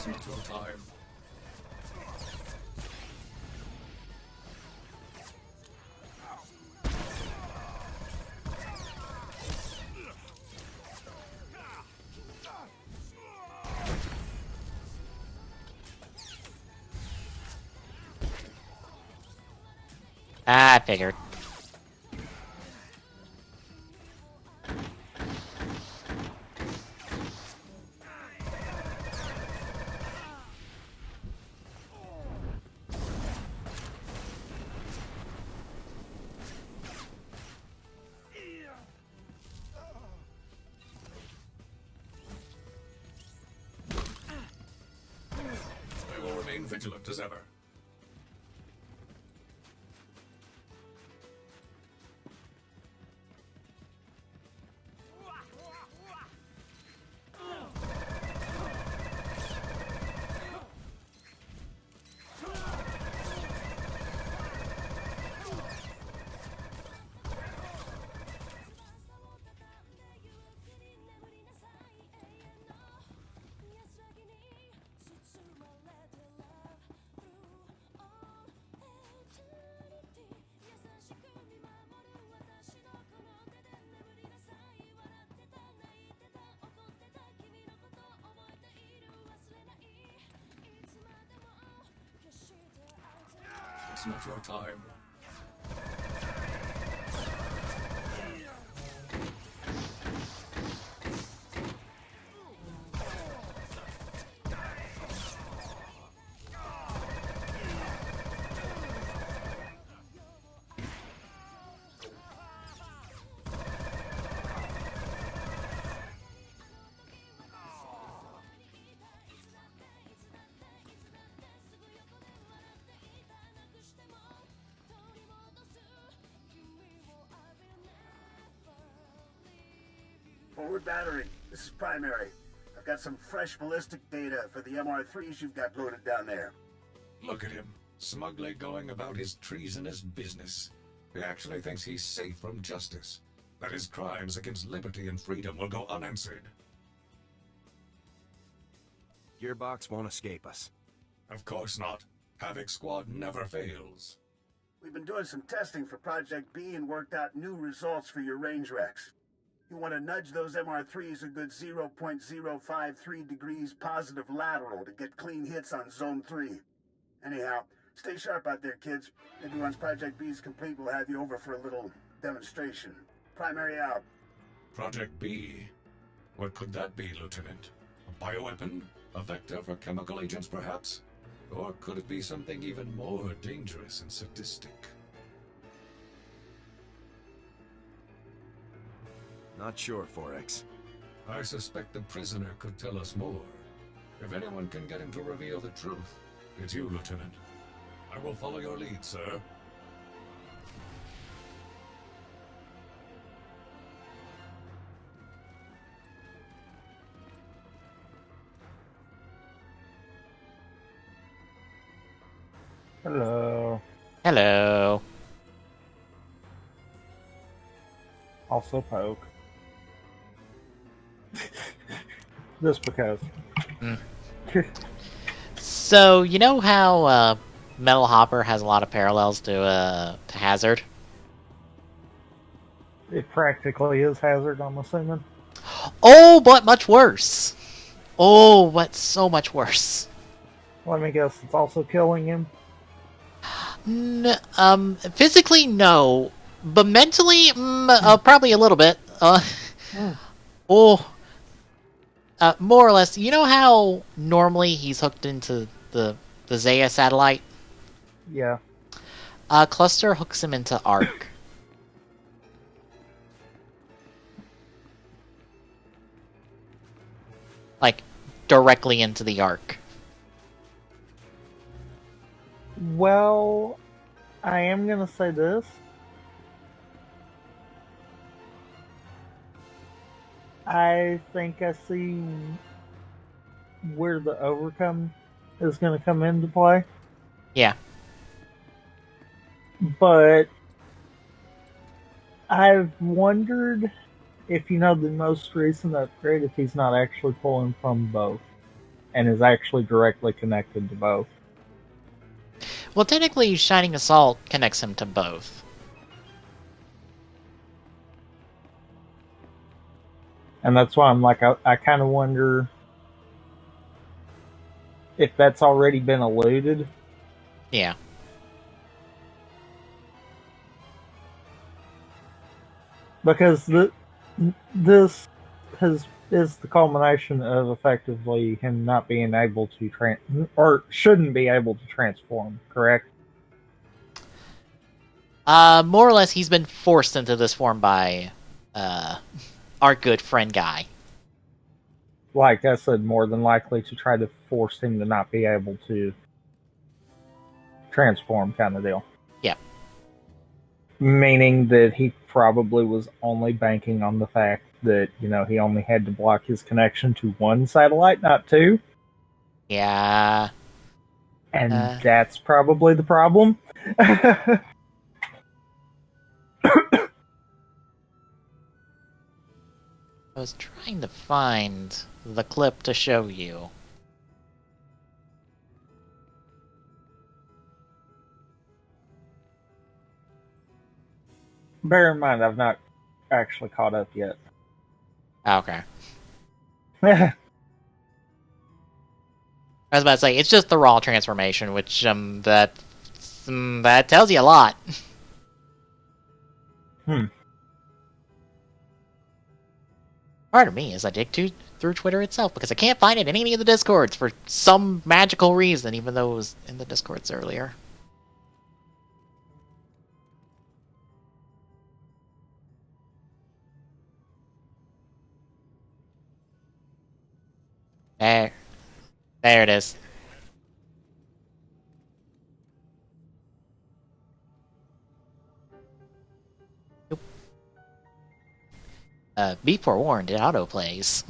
It's not your time. I figured. I will remain vigilant as ever. It's not your time. Forward battery, this is Primary. I've got some fresh ballistic data for the MR3s you've got loaded down there. Look at him, smugly going about his treasonous business. He actually thinks he's safe from justice, that his crimes against liberty and freedom will go unanswered. Gearbox won't escape us. Of course not. Havoc Squad never fails. We've been doing some testing for Project B and worked out new results for your range Rex. You want to nudge those MR3s a good 0.053 degrees positive lateral to get clean hits on Zone 3. Anyhow, stay sharp out there, kids. Maybe once Project B is complete, we'll have you over for a little demonstration. Primary out. Project B? What could that be, Lieutenant? A bioweapon? A vector for chemical agents, perhaps? Or could it be something even more dangerous and sadistic? Not sure, Forex. I suspect the prisoner could tell us more. If anyone can get him to reveal the truth, it's you, Lieutenant. I will follow your lead, sir. Hello. Hello. Also poke. Just because. So, you know how Metal Hopper has a lot of parallels to Hazard? It practically is Hazard, I'm assuming. Oh, but much worse. Oh, but so much worse. Let me guess, it's also killing him? Physically, no. But mentally, probably a little bit. More or less. You know how normally he's hooked into the Zaya satellite? Yeah. Cluster hooks him into Arc. Like, directly into the Arc. Well, I am gonna say this. I think I see where the overcome is going to come into play. Yeah. But I've wondered if, the most recent upgrade, if he's not actually pulling from both. and is actually directly connected to both. Well, technically, Shining Assault connects him to both. And that's why I'm like, I kind of wonder if that's already been alluded. Yeah. Because this is the culmination of effectively him not being able to or shouldn't be able to transform, correct? More or less, he's been forced into this form by our good friend guy. Like I said, more than likely to try to force him to not be able to transform, kind of deal. Yeah. Meaning that he probably was only banking on the fact that, he only had to block his connection to one satellite, not two. Yeah. And that's probably the problem. I was trying to find the clip to show you. Bear in mind, I've not actually caught up yet. Okay. I was about to say, it's just the raw transformation, which, that tells you a lot. Part of me is I dig through Twitter itself, because I can't find it in any of the Discords for some magical reason, even though it was in the Discords earlier. There it is. Be forewarned, it autoplays.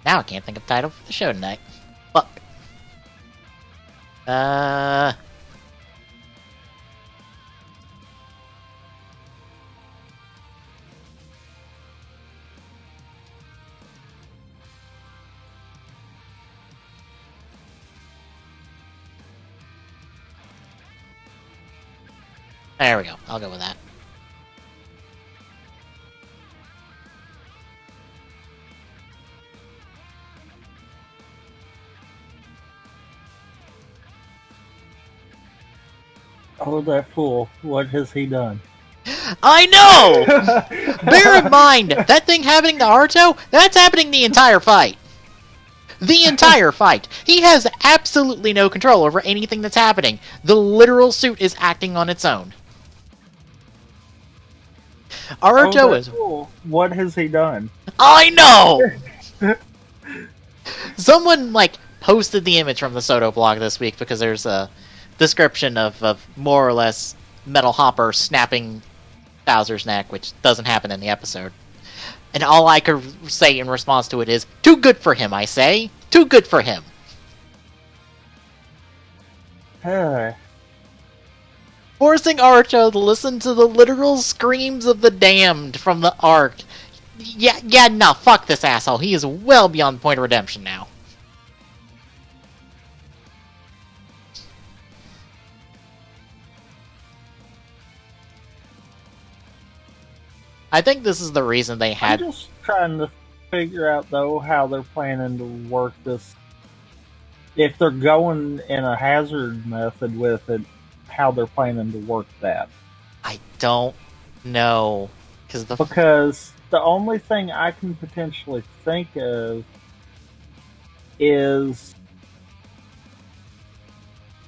Now I can't think of the title for the show tonight. Fuck. There we go. I'll go with that. Oh, that fool. What has he done? I know! Bear in mind, that thing happening to Arto, that's happening the entire fight. The entire fight. He has absolutely no control over anything that's happening. The literal suit is acting on its own. Arto is... Fool. What has he done? I know! Someone, posted the image from the SWTOR blog this week because there's a description of more or less Metal Hopper snapping Bowser's neck, which doesn't happen in the episode. And all I could say in response to it is, too good for him, I say. Too good for him. Forcing Archo to listen to the literal screams of the damned from the Ark. Yeah, no, fuck this asshole. He is well beyond the point of redemption now. I think this is the reason they had... I'm just trying to figure out though how they're planning to work this. If they're going in a hazard method with it, how they're planning to work that. I don't know because the only thing I can potentially think of is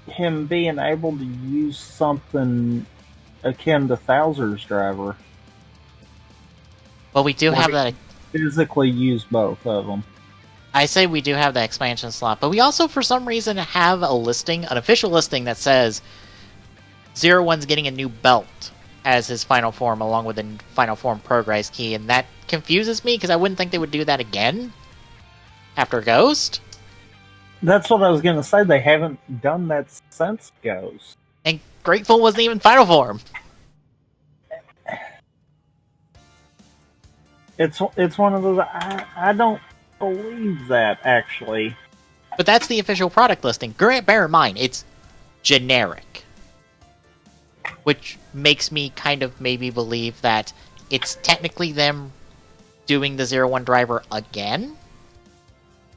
him being able to use something akin to Thouser's driver. Well, we do have that. Physically use both of them. I say we do have the expansion slot, but we also, for some reason, have a listing, an official listing that says 01's getting a new belt as his final form, along with the final form progress key, and that confuses me because I wouldn't think they would do that again after Ghost. That's what I was gonna say. They haven't done that since Ghost. And Grateful wasn't even final form. It's one of those. I don't believe that actually. But that's the official product listing. Bear in mind, it's generic, which makes me kind of maybe believe that it's technically them doing the 01 driver again,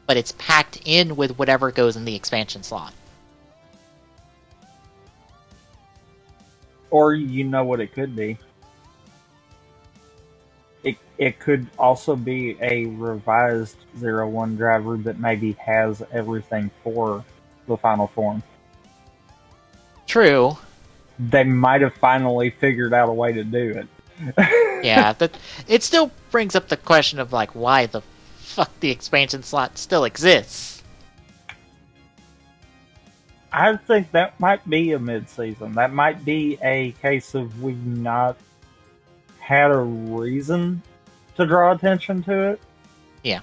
but it's packed in with whatever goes in the expansion slot. Or you know what it could be. It could also be a revised 01 driver that maybe has everything for the final form. True. They might have finally figured out a way to do it. Yeah, it still brings up the question of like why the fuck the expansion slot still exists. I think that might be a mid-season. That might be a case of we've not had a reason to draw attention to it. Yeah.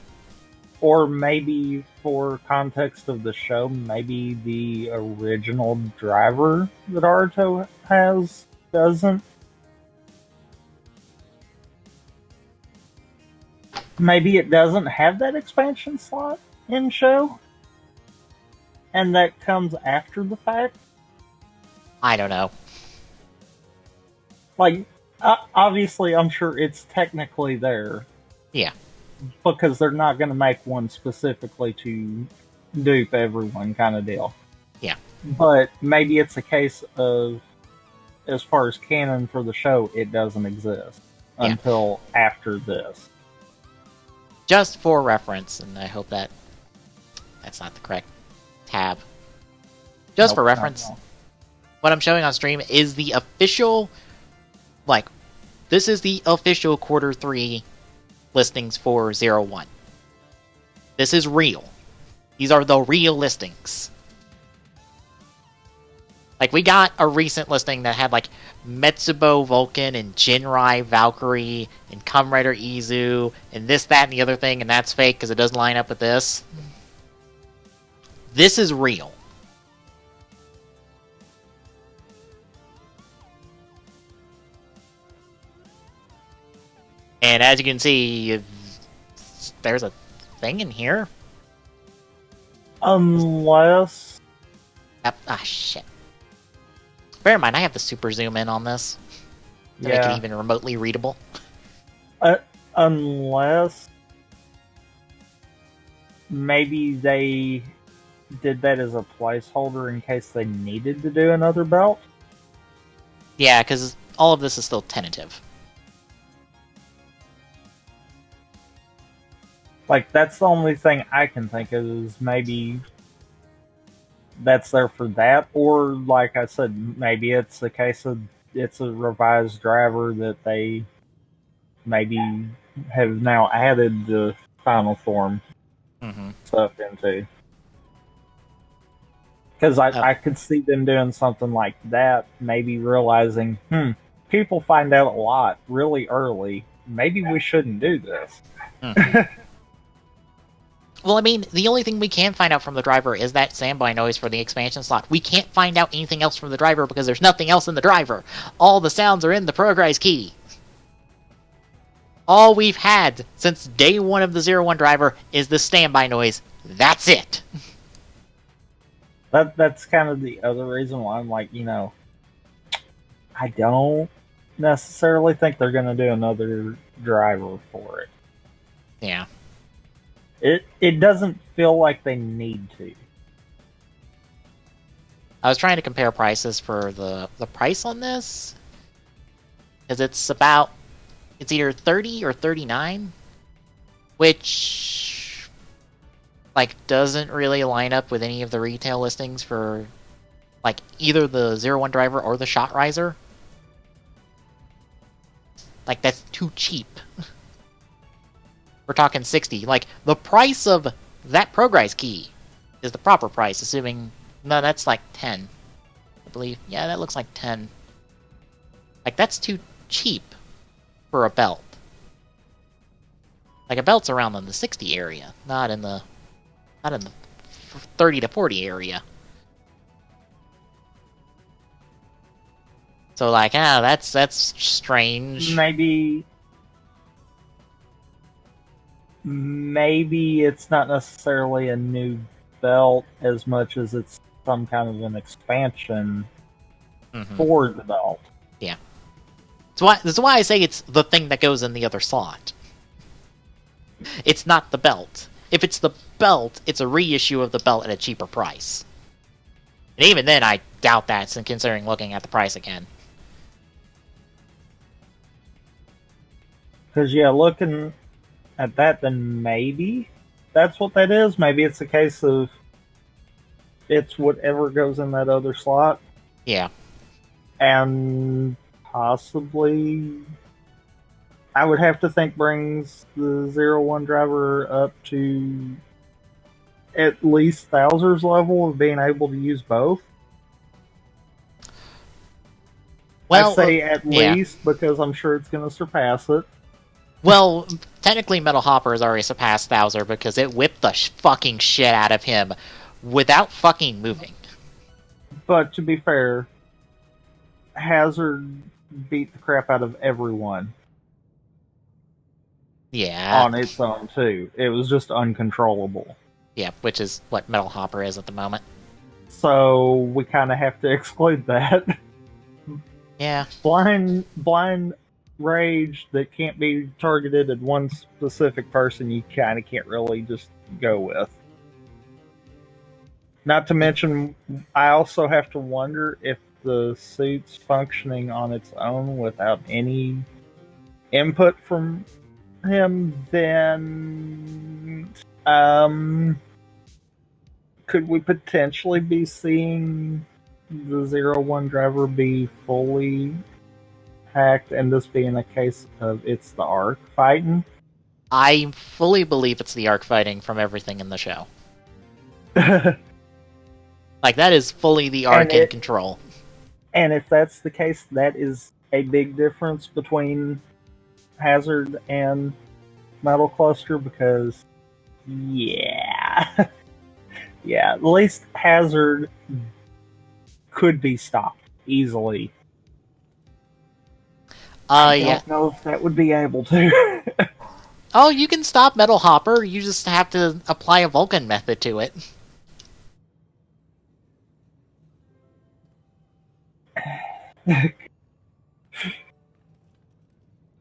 Or maybe for context of the show, maybe the original driver that Naruto has doesn't. Maybe it doesn't have that expansion slot in show, and that comes after the fact. I don't know. Like, obviously, I'm sure it's technically there. Yeah. Because they're not going to make one specifically to dupe everyone kind of deal. Yeah. But maybe it's a case of, as far as canon for the show, it doesn't exist until after this. Just for reference, and I hope that's not the correct tab. Just for reference, what I'm showing on stream is the official, this is the official quarter 3 listings for 01. This is real. These are the real listings. Like, we got a recent listing that had, Metsubo Vulcan and Jinrai Valkyrie and Kamen Rider Izu and this, that, and the other thing, and that's fake because it doesn't line up with this. This is real. And as you can see, there's a thing in here. Unless... shit. Bear in mind, I have the super zoom in on this to make it even remotely readable. Unless... maybe they did that as a placeholder in case they needed to do another belt? Yeah, because all of this is still tentative. That's the only thing I can think of is maybe that's there for that, or like I said, maybe it's a case of it's a revised driver that they maybe have now added the final form stuff into. Because I could see them doing something like that, maybe realizing, people find out a lot really early. Maybe we shouldn't do this. Well, I mean, the only thing we can find out from the driver is that standby noise for the expansion slot. We can't find out anything else from the driver because there's nothing else in the driver. All the sounds are in the progress key. All we've had since day 1 of the 01 driver is the standby noise. That's it. That's kind of the other reason why I'm like, I don't necessarily think they're going to do another driver for it. Yeah. It doesn't feel like they need to. I was trying to compare prices for the price on this, because it's either 30 or 39, which like doesn't really line up with any of the retail listings for like either the 01 driver or the Shot Riser. Like, that's too cheap. We're talking 60. Like, the price of that Progrise key is the proper price, assuming... No, that's like 10. I believe. Yeah, that looks like 10. Like, that's too cheap for a belt. Like, a belt's around in the 60 area, not in the 30 to 40 area. So, like, that's strange. Maybe it's not necessarily a new belt as much as it's some kind of an expansion for the belt. Yeah. That's why I say it's the thing that goes in the other slot. It's not the belt. If it's the belt, it's a reissue of the belt at a cheaper price. And even then, I doubt that, considering looking at the price again. Because, yeah, looking at that, then maybe that's what that is. Maybe it's a case of it's whatever goes in that other slot. Yeah. And possibly, I would have to think, brings the 01 driver up to at least Thouser's level of being able to use both. Well, I say at least because I'm sure it's going to surpass it. Well, technically Metal Hopper has already surpassed Thouser because it whipped the fucking shit out of him without fucking moving. But to be fair, Hazard beat the crap out of everyone. Yeah. On its own, too. It was just uncontrollable. Yeah, which is what Metal Hopper is at the moment. So we kind of have to exclude that. Yeah. Blind rage that can't be targeted at one specific person, you kind of can't really just go with. Not to mention, I also have to wonder if the suit's functioning on its own without any input from him, then could we potentially be seeing the 01 driver be fully hacked and this being a case of it's the Ark fighting? I fully believe it's the Ark fighting from everything in the show. Like, that is fully the Ark in control. And if that's the case, that is a big difference between Hazard and Metal Cluster, because yeah, at least Hazard could be stopped easily. I don't know if that would be able to. Oh, you can stop Metal Hopper, you just have to apply a Vulcan method to it.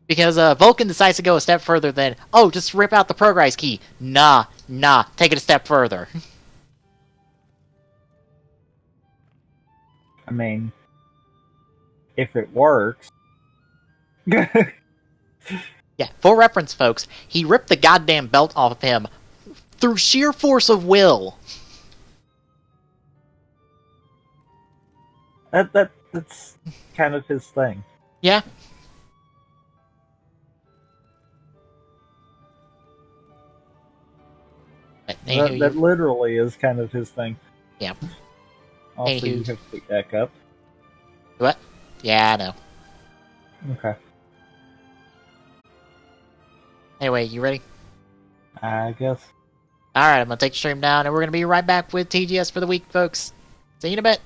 Because Vulcan decides to go a step further than, oh, just rip out the Progrise key. Nah, take it a step further. I mean, if it works. Yeah, for reference, folks, he ripped the goddamn belt off of him through sheer force of will. That's kind of his thing. Yeah. That literally is kind of his thing. Yeah. Also, you have to pick back up. What? Yeah, I know. Okay. Anyway, you ready? I guess. Alright, I'm gonna take the stream down, and we're gonna be right back with TGS for the week, folks. See you in a bit.